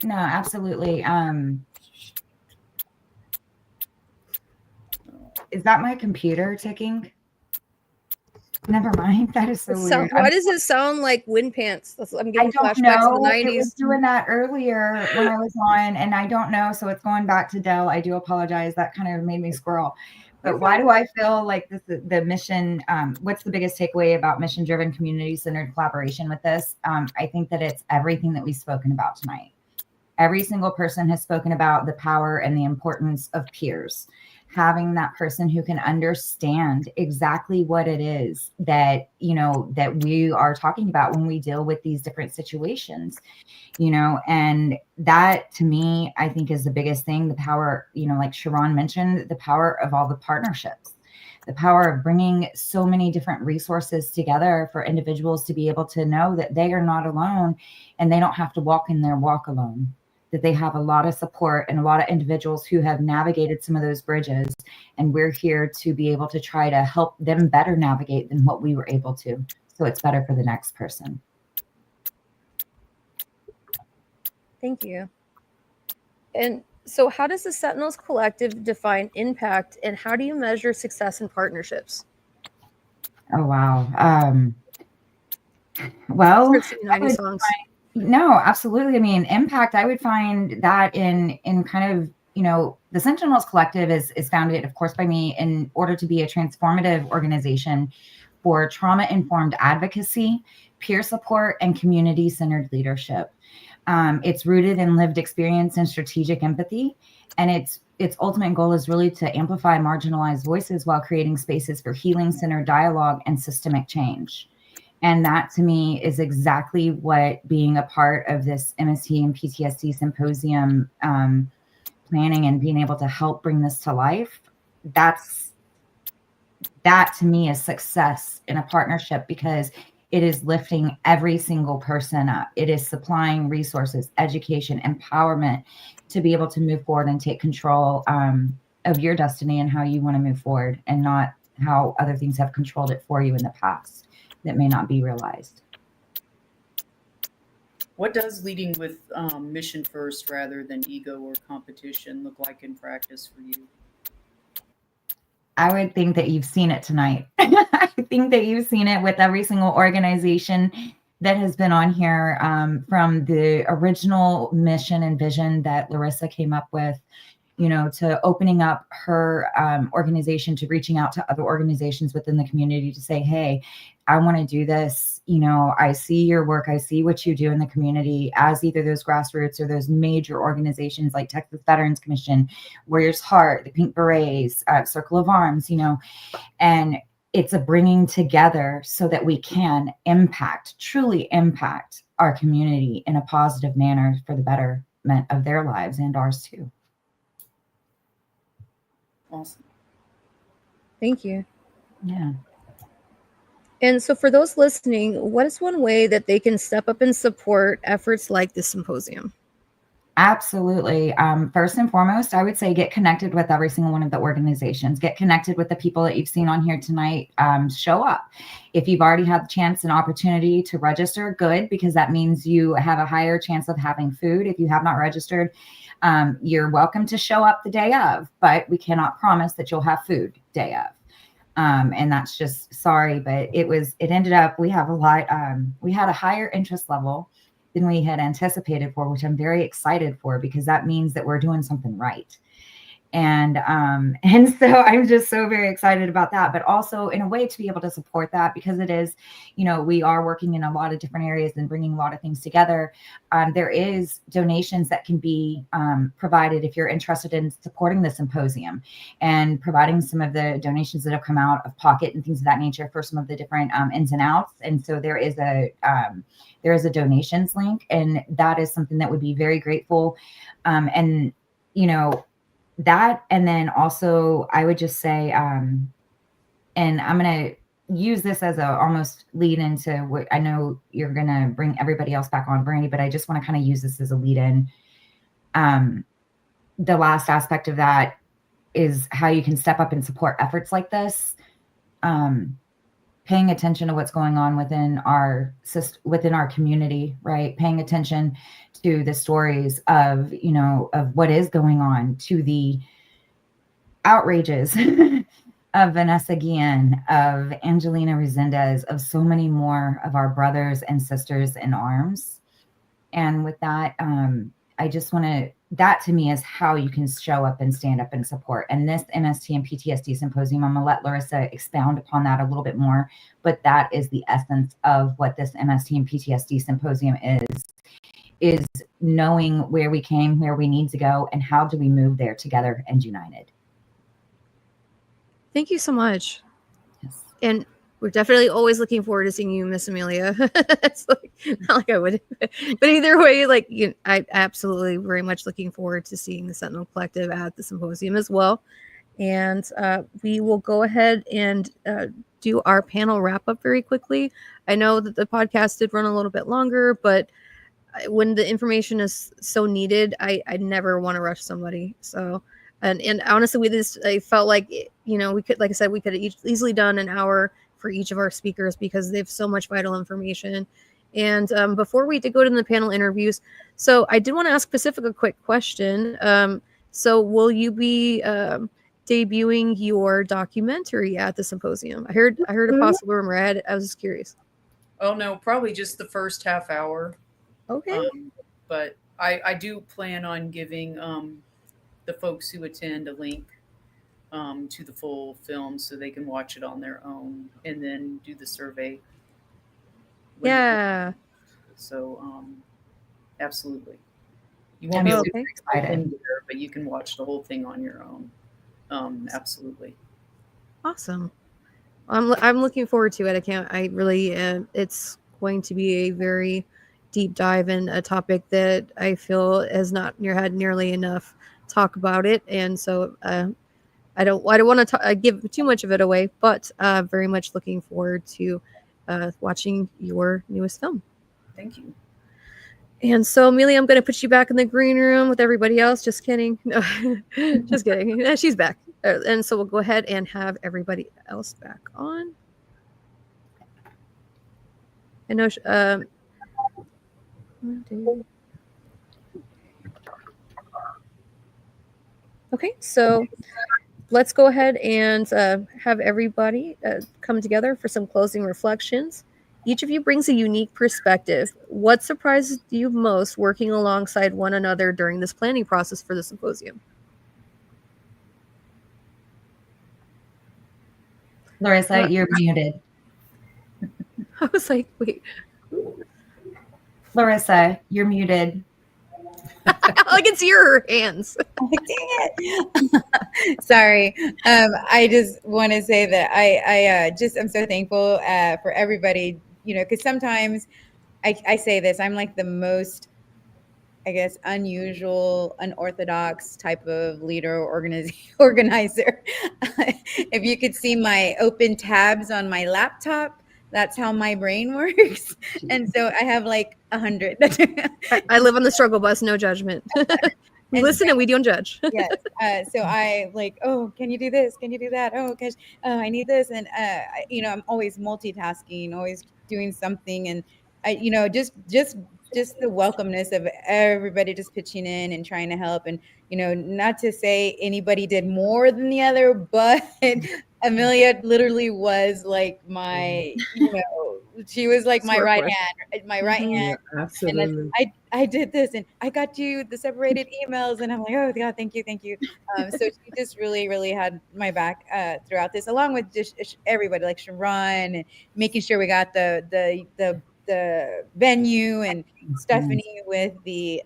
No, absolutely. Is that my computer ticking? Never mind. That is so weird. Why does it sound like wind pants? I'm getting flashbacks know. to the 90s. It was doing that earlier when I was on, and I don't know. So it's going back to Dell. I do apologize. That kind of made me squirrel. But why do I feel like this is the mission? What's the biggest takeaway about mission-driven, community-centered collaboration with this? I think that it's everything that we've spoken about tonight. Every single person has spoken about the power and the importance of peers. Having that person who can understand exactly what it is that, that we are talking about when we deal with these different situations, and that to me, I think is the biggest thing, the power, like Sharon mentioned, the power of all the partnerships, the power of bringing so many different resources together for individuals to be able to know that they are not alone and they don't have to walk in their walk alone. That they have a lot of support and a lot of individuals who have navigated some of those bridges. And we're here to be able to try to help them better navigate than what we were able to. So it's better for the next person. Thank you. And so how does the Sentinels Collective define impact, and how do you measure success in partnerships? Oh, wow. Well, 90 songs. No, absolutely. I mean, impact, I would find that in kind of, the Sentinels Collective is founded, of course, by me in order to be a transformative organization for trauma-informed advocacy, peer support, and community-centered leadership. It's rooted in lived experience and strategic empathy, and its ultimate goal is really to amplify marginalized voices while creating spaces for healing-centered dialogue and systemic change. And that to me is exactly what being a part of this MST and PTSD Symposium planning and being able to help bring this to life, that to me is success in a partnership, because it is lifting every single person up. It is supplying resources, education, empowerment to be able to move forward and take control of your destiny and how you want to move forward, and not how other things have controlled it for you in the past that may not be realized. What does leading with mission first rather than ego or competition look like in practice for you? I would think that you've seen it tonight. I think that you've seen it with every single organization that has been on here, from the original mission and vision that Larissa came up with, to opening up her organization, to reaching out to other organizations within the community to say, hey, I want to do this. I see your work. I see what you do in the community as either those grassroots or those major organizations like Texas Veterans Commission, Warriors Heart, the Pink Berets, Circle of Arms, and it's a bringing together so that we can truly impact our community in a positive manner for the betterment of their lives and ours too. Awesome. Thank you. Yeah. And so for those listening, what is one way that they can step up and support efforts like this symposium? Absolutely. First and foremost, I would say get connected with every single one of the organizations. Get connected with the people that you've seen on here tonight. Show up. If you've already had the chance and opportunity to register, good, because that means you have a higher chance of having food. If you have not registered, you're welcome to show up the day of, but we cannot promise that you'll have food day of. And that's just sorry, but it ended up, we had a higher interest level than we had anticipated for, which I'm very excited for, because that means that we're doing something right. And so I'm just so very excited about that, but also in a way to be able to support that, because it is, we are working in a lot of different areas and bringing a lot of things together. There is donations that can be provided if you're interested in supporting the symposium, and providing some of the donations that have come out of pocket and things of that nature for some of the different ins and outs. And so there is a donations link, and that is something that would be very grateful. That, and then also I would just say, and I'm going to use this as a almost lead into what I know you're going to bring everybody else back on, Brandy, but I just want to kind of use this as a lead in. The last aspect of that is how you can step up and support efforts like this. Paying attention to what's going on within our community, right? Paying attention to the stories of what is going on, to the outrages of Vanessa Guillen, of Angelina Resendez, of so many more of our brothers and sisters in arms. And with that, I just want to, that to me is how you can show up and stand up and support. And this MST and PTSD Symposium, I'm going to let Larissa expound upon that a little bit more, but that is the essence of what this MST and PTSD Symposium is knowing where we came, where we need to go, and how do we move there together and united. Thank you so much. Yes. And we're definitely always looking forward to seeing you, Miss Amelia. It's not like I would, but either way, I absolutely very much looking forward to seeing the Sentinel Collective at the symposium as well. And we will go ahead and do our panel wrap up very quickly. I know that the podcast did run a little bit longer, but when the information is so needed, I never want to rush somebody. So, and honestly, I felt like, we could, like I said, we could have easily done an hour for each of our speakers, because they have so much vital information. And before we did go to the panel interviews, so I did want to ask Pacific a quick question. So will you be debuting your documentary at the symposium? I heard a possible rumor. I was just curious. Oh no, probably just the first half hour. Okay. But I do plan on giving the folks who attend a link to the full film so they can watch it on their own, and then do the survey. Yeah. So absolutely. You won't be able to excited there, but you can watch the whole thing on your own. Absolutely. Awesome. I'm looking forward to it. I really it's going to be a very deep dive in a topic that I feel has not had nearly enough talk about it, and so I don't want to give too much of it away, but very much looking forward to watching your newest film. Thank you. And so, Amelia, I'm going to put you back in the green room with everybody else. Just kidding. No, just kidding. She's back. And so we'll go ahead and have everybody else back on. I know. Okay, so let's go ahead and have everybody come together for some closing reflections. Each of you brings a unique perspective. What surprised you most working alongside one another during this planning process for the symposium? Larissa, you're muted. I was like, wait. Larissa, you're muted. I can see her hands. Dang it. Sorry. I just want to say that I'm so thankful for everybody, because sometimes I say this, I'm like the most, I guess, unusual, unorthodox type of leader or organizer. If you could see my open tabs on my laptop, that's how my brain works. And so I have like 100. I live on the struggle bus, no judgment. We listen and we don't judge. Yes. So I like, oh, can you do this? Can you do that? Oh, gosh, I need this. And, I'm always multitasking, always doing something. And just the welcomeness of everybody just pitching in and trying to help. And, not to say anybody did more than the other, but Amelia literally was like my, she was like my right hand, hand. Yeah, absolutely. And I did this and I got you the separated emails and I'm like, oh God, thank you. So she just really, really had my back throughout this, along with just everybody like Sharon and making sure we got the venue, and Stephanie with the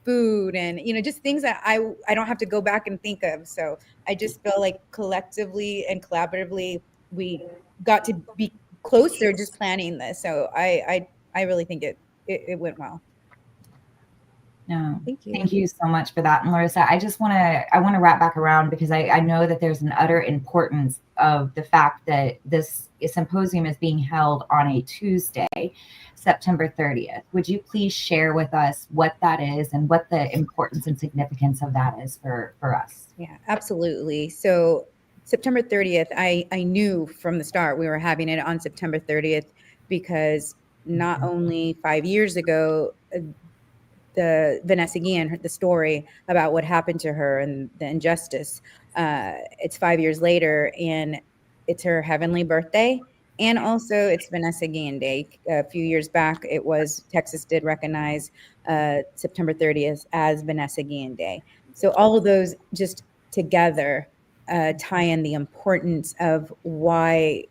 food, and just things that I don't have to go back and think of. So I just feel like collectively and collaboratively we got to be closer just planning this. So I really think it went well. No, Thank you. Thank you so much for that. And Larissa, I want to wrap back around because I know that there's an utter importance of the fact that this symposium is being held on a Tuesday, September 30th. Would you please share with us what that is and what the importance and significance of that is for us? Yeah, absolutely. So September 30th, I knew from the start we were having it on September 30th because not only 5 years ago, the Vanessa Guillen, the story about what happened to her and the injustice. It's 5 years later, and it's her heavenly birthday, and also it's Vanessa Guillen Day. A few years back, Texas did recognize September 30th as Vanessa Guillen Day. So all of those just together tie in the importance of why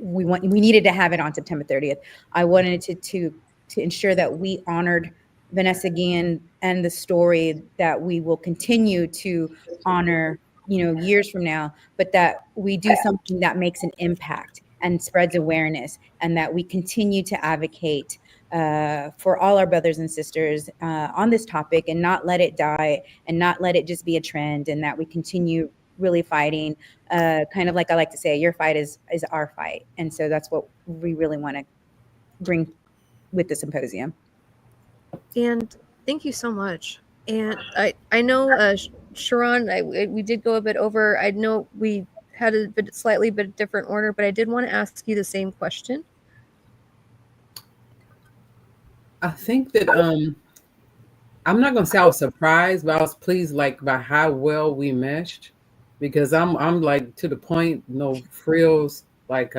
we needed to have it on September 30th. I wanted to ensure that we honored Vanessa Guillen and the story that we will continue to honor, years from now, but that we do something that makes an impact and spreads awareness, and that we continue to advocate for all our brothers and sisters on this topic, and not let it die, and not let it just be a trend, and that we continue really fighting, kind of like I like to say, your fight is our fight. And so that's what we really want to bring with the symposium. And thank you so much. And I know, Sharon, we did go a bit over. I know we had a slightly bit different order, but I did want to ask you the same question. I think that I'm not gonna say I was surprised, but I was pleased by how well we meshed, because I'm like to the point, no frills, but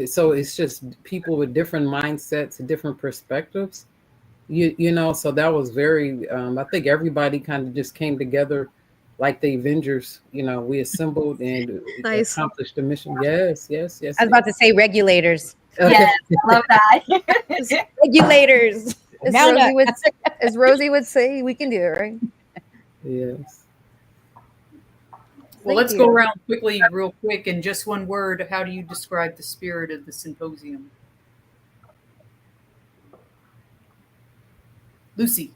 so it's just people with different mindsets and different perspectives. So that was very, I think everybody kind of just came together like the Avengers. We assembled and Nice. accomplished the mission. Yes. I was about to say regulators. Okay. Yes, I love that. Regulators. As Rosie would say, we can do it, right? Yes. Well, let's go around real quick, in just one word. How do you describe the spirit of the symposium? Lucy.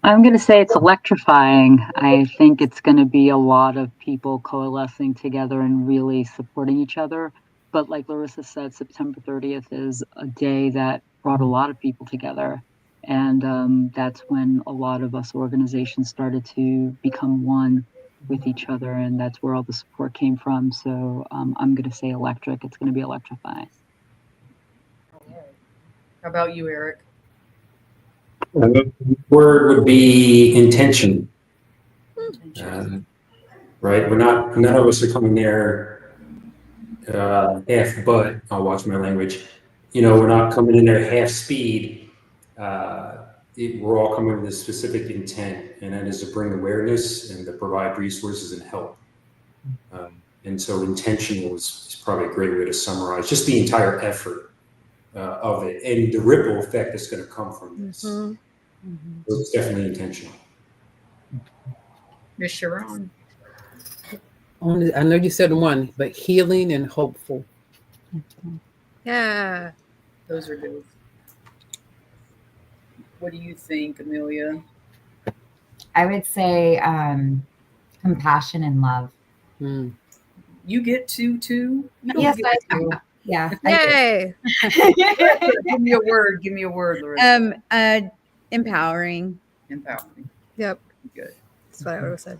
I'm going to say it's electrifying. I think it's going to be a lot of people coalescing together and really supporting each other. But like Larissa said, September 30th is a day that brought a lot of people together. And that's when a lot of us organizations started to become one with each other. And that's where all the support came from. So I'm going to say electric. It's going to be electrifying. How about you, Eric? Word would be intention. right? None of us are coming there half butt. I'll watch my language. We're not coming in there half speed. We're all coming with a specific intent, and that is to bring awareness and to provide resources and help. And so intentional is probably a great way to summarize just the entire effort of it and the ripple effect that's going to come from this. So it's definitely intentional. Miss Sharon. I know you said one, but healing and hopeful. Yeah. Those are good. What do you think, Amelia? I would say compassion and love. You get two too? Yes, I do. Yeah. Yay. Give me a word. Give me a word, Larissa. Empowering. Empowering. Yep. Good. That's what I would have said.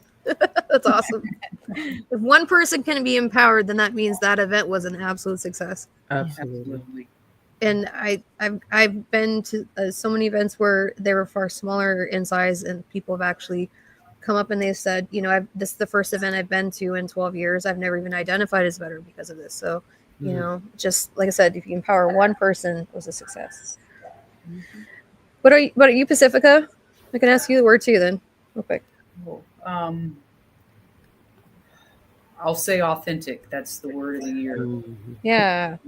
That's awesome. If one person can be empowered, then that means that event was an absolute success. Absolutely. And I've been to so many events where they were far smaller in size, and people have actually come up and they've said, this is the first event I've been to in 12 years. I've never even identified as a veteran because of this. So, just like I said, if you empower one person, it was a success. What are you, Pacifica? I can ask you the word too, then, real quick. I'll say authentic. That's the word of the year. Yeah.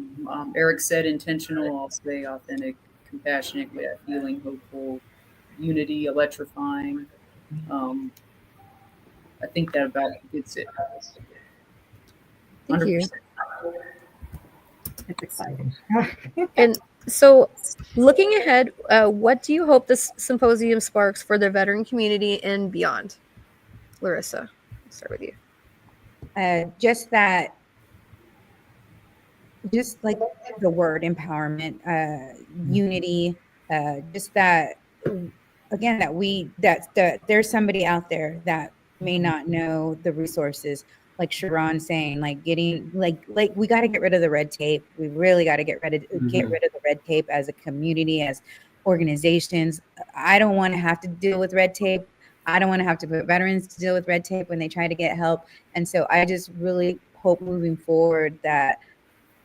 Eric said intentional. I'll say authentic, compassionate, healing, hopeful, unity, electrifying. I think that about gets it. Thank 100%. You. It's exciting. And so, looking ahead, what do you hope this symposium sparks for the veteran community and beyond? Larissa, I'll start with you. Just like the word empowerment, unity, just that, again, that there's somebody out there that may not know the resources, like Sharon saying, like getting, like we got to get rid of the red tape. We really got to get rid of the red tape as a community, as organizations. I don't want to have to deal with red tape. I don't want to have to put veterans to deal with red tape when they try to get help. And so I just really hope moving forward that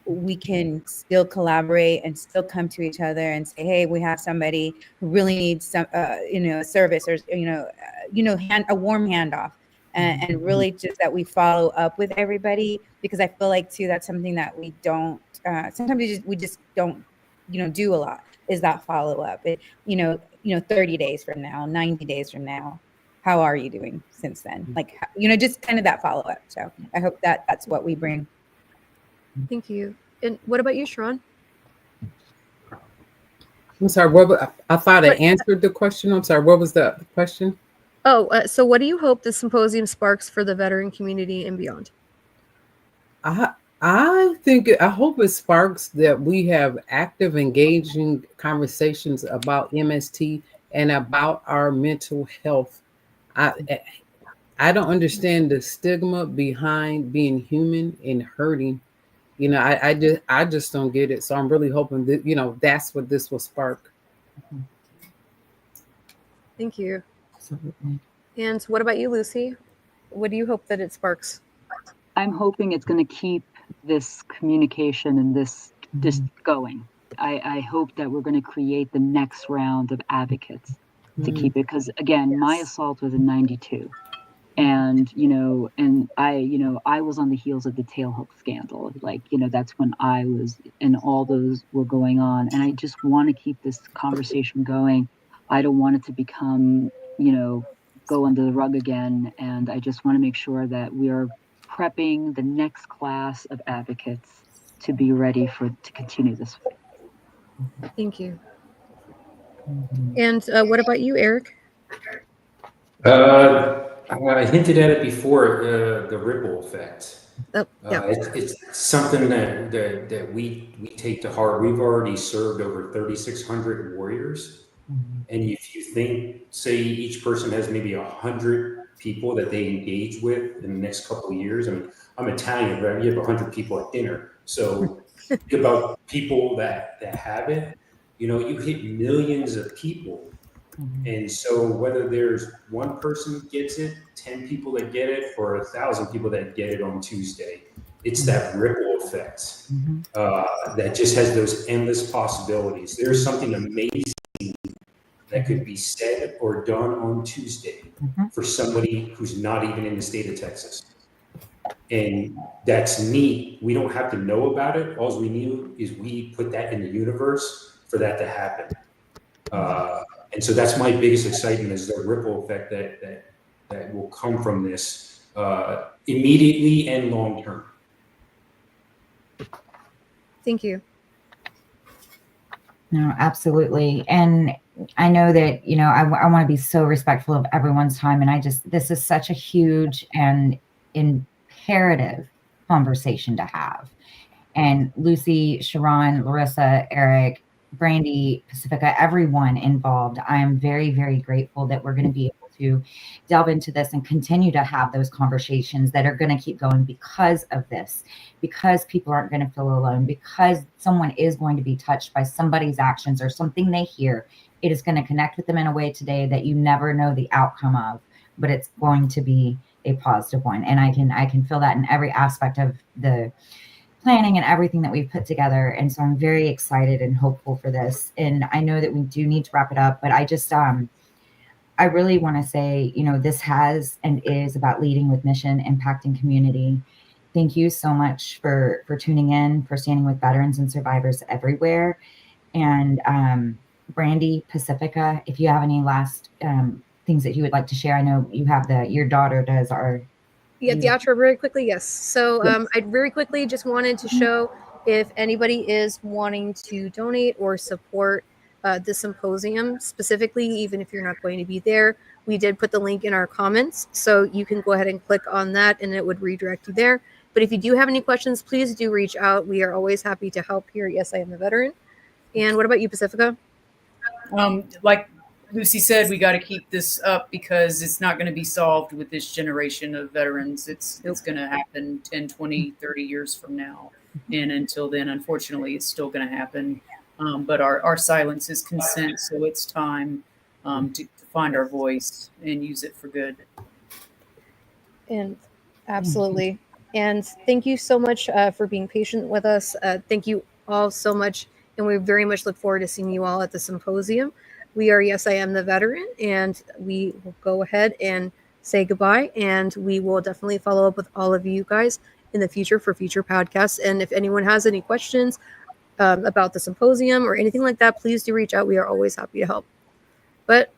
we can still collaborate and still come to each other and say, hey, we have somebody who really needs some, a service or, a warm handoff, and really just that we follow up with everybody, because I feel like too, that's something that we don't, sometimes we just don't, do a lot, is that follow up. 30 days from now, 90 days from now, how are you doing since then? Like, just kind of that follow up. So I hope that that's what we bring. Thank you. And what about you, Sharon? I'm sorry. I thought I answered the question. I'm sorry. What was the question? So what do you hope the symposium sparks for the veteran community and beyond? I hope it sparks that we have active, engaging conversations about MST and about our mental health. I don't understand the stigma behind being human and hurting. I just don't get it. So I'm really hoping that, that's what this will spark. Thank you. Absolutely. And what about you, Lucy? What do you hope that it sparks? I'm hoping it's going to keep this communication and this going. I hope that we're going to create the next round of advocates to keep it. Because again, my assault was in 92. And, I was on the heels of the tailhook scandal. Like, that's when I was, and all those were going on. And I just want to keep this conversation going. I don't want it to become, go under the rug again. And I just want to make sure that we are prepping the next class of advocates to be ready to continue this fight. Thank you. And what about you, Eric? I hinted at it before, the ripple effect. It's something that we take to heart. We've already served over 3,600 warriors. And if you think, say each person has maybe 100 people that they engage with in the next couple of years. I mean, I'm Italian, right? You have 100 people at dinner. So think about people that have it. You hit millions of people And so whether there's one person gets it, 10 people that get it, or 1,000 people that get it on Tuesday, it's that ripple effect that just has those endless possibilities. There's something amazing that could be said or done on Tuesday for somebody who's not even in the state of Texas. And that's neat. We don't have to know about it. All we need is we put that in the universe for that to happen. And so that's my biggest excitement, is the ripple effect that will come from this immediately and long term. Thank you. No, absolutely. And I know that, you know, I want to be so respectful of everyone's time. And this is such a huge and imperative conversation to have. And Lucy, Sharon, Larissa, Eric, Brandy, Pacifica, everyone involved, I am very, very grateful that we're going to be able to delve into this and continue to have those conversations that are going to keep going because of this, because people aren't going to feel alone, because someone is going to be touched by somebody's actions or something they hear. It is going to connect with them in a way today that you never know the outcome of, but it's going to be a positive one. And I can feel that in every aspect of the planning and everything that we've put together. And so I'm very excited and hopeful for this. And I know that we do need to wrap it up, but I just, I really want to say, you know, this has and is about leading with mission, impacting community. Thank you so much for tuning in, for standing with veterans and survivors everywhere. And Brandy, Pacifica, if you have any last things that you would like to share, I know you have your daughter does our. Yeah, the outro very quickly. Yes. So I very quickly just wanted to show if anybody is wanting to donate or support the symposium specifically, even if you're not going to be there, we did put the link in our comments. So you can go ahead and click on that and it would redirect you there. But if you do have any questions, please do reach out. We are always happy to help here. Yes, I am the veteran. And what about you, Pacifica? Like Lucy said, we got to keep this up because it's not going to be solved with this generation of veterans. It's going to happen 10, 20, 30 years from now. And until then, unfortunately, it's still going to happen. But our silence is consent. So it's time to find our voice and use it for good. And absolutely. And thank you so much for being patient with us. Thank you all so much. And we very much look forward to seeing you all at the symposium. We are Yes, I Am the Veteran, and we will go ahead and say goodbye. And we will definitely follow up with all of you guys in the future for future podcasts. And if anyone has any questions about the symposium or anything like that, please do reach out. We are always happy to help. But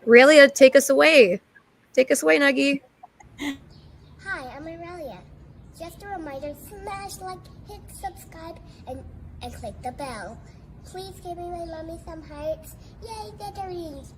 Aurelia, take us away. Take us away, Nuggie. Hi, I'm Aurelia. Just a reminder, smash like, hit subscribe, and click the bell. Please give me my mommy some hearts. Yay, veterans!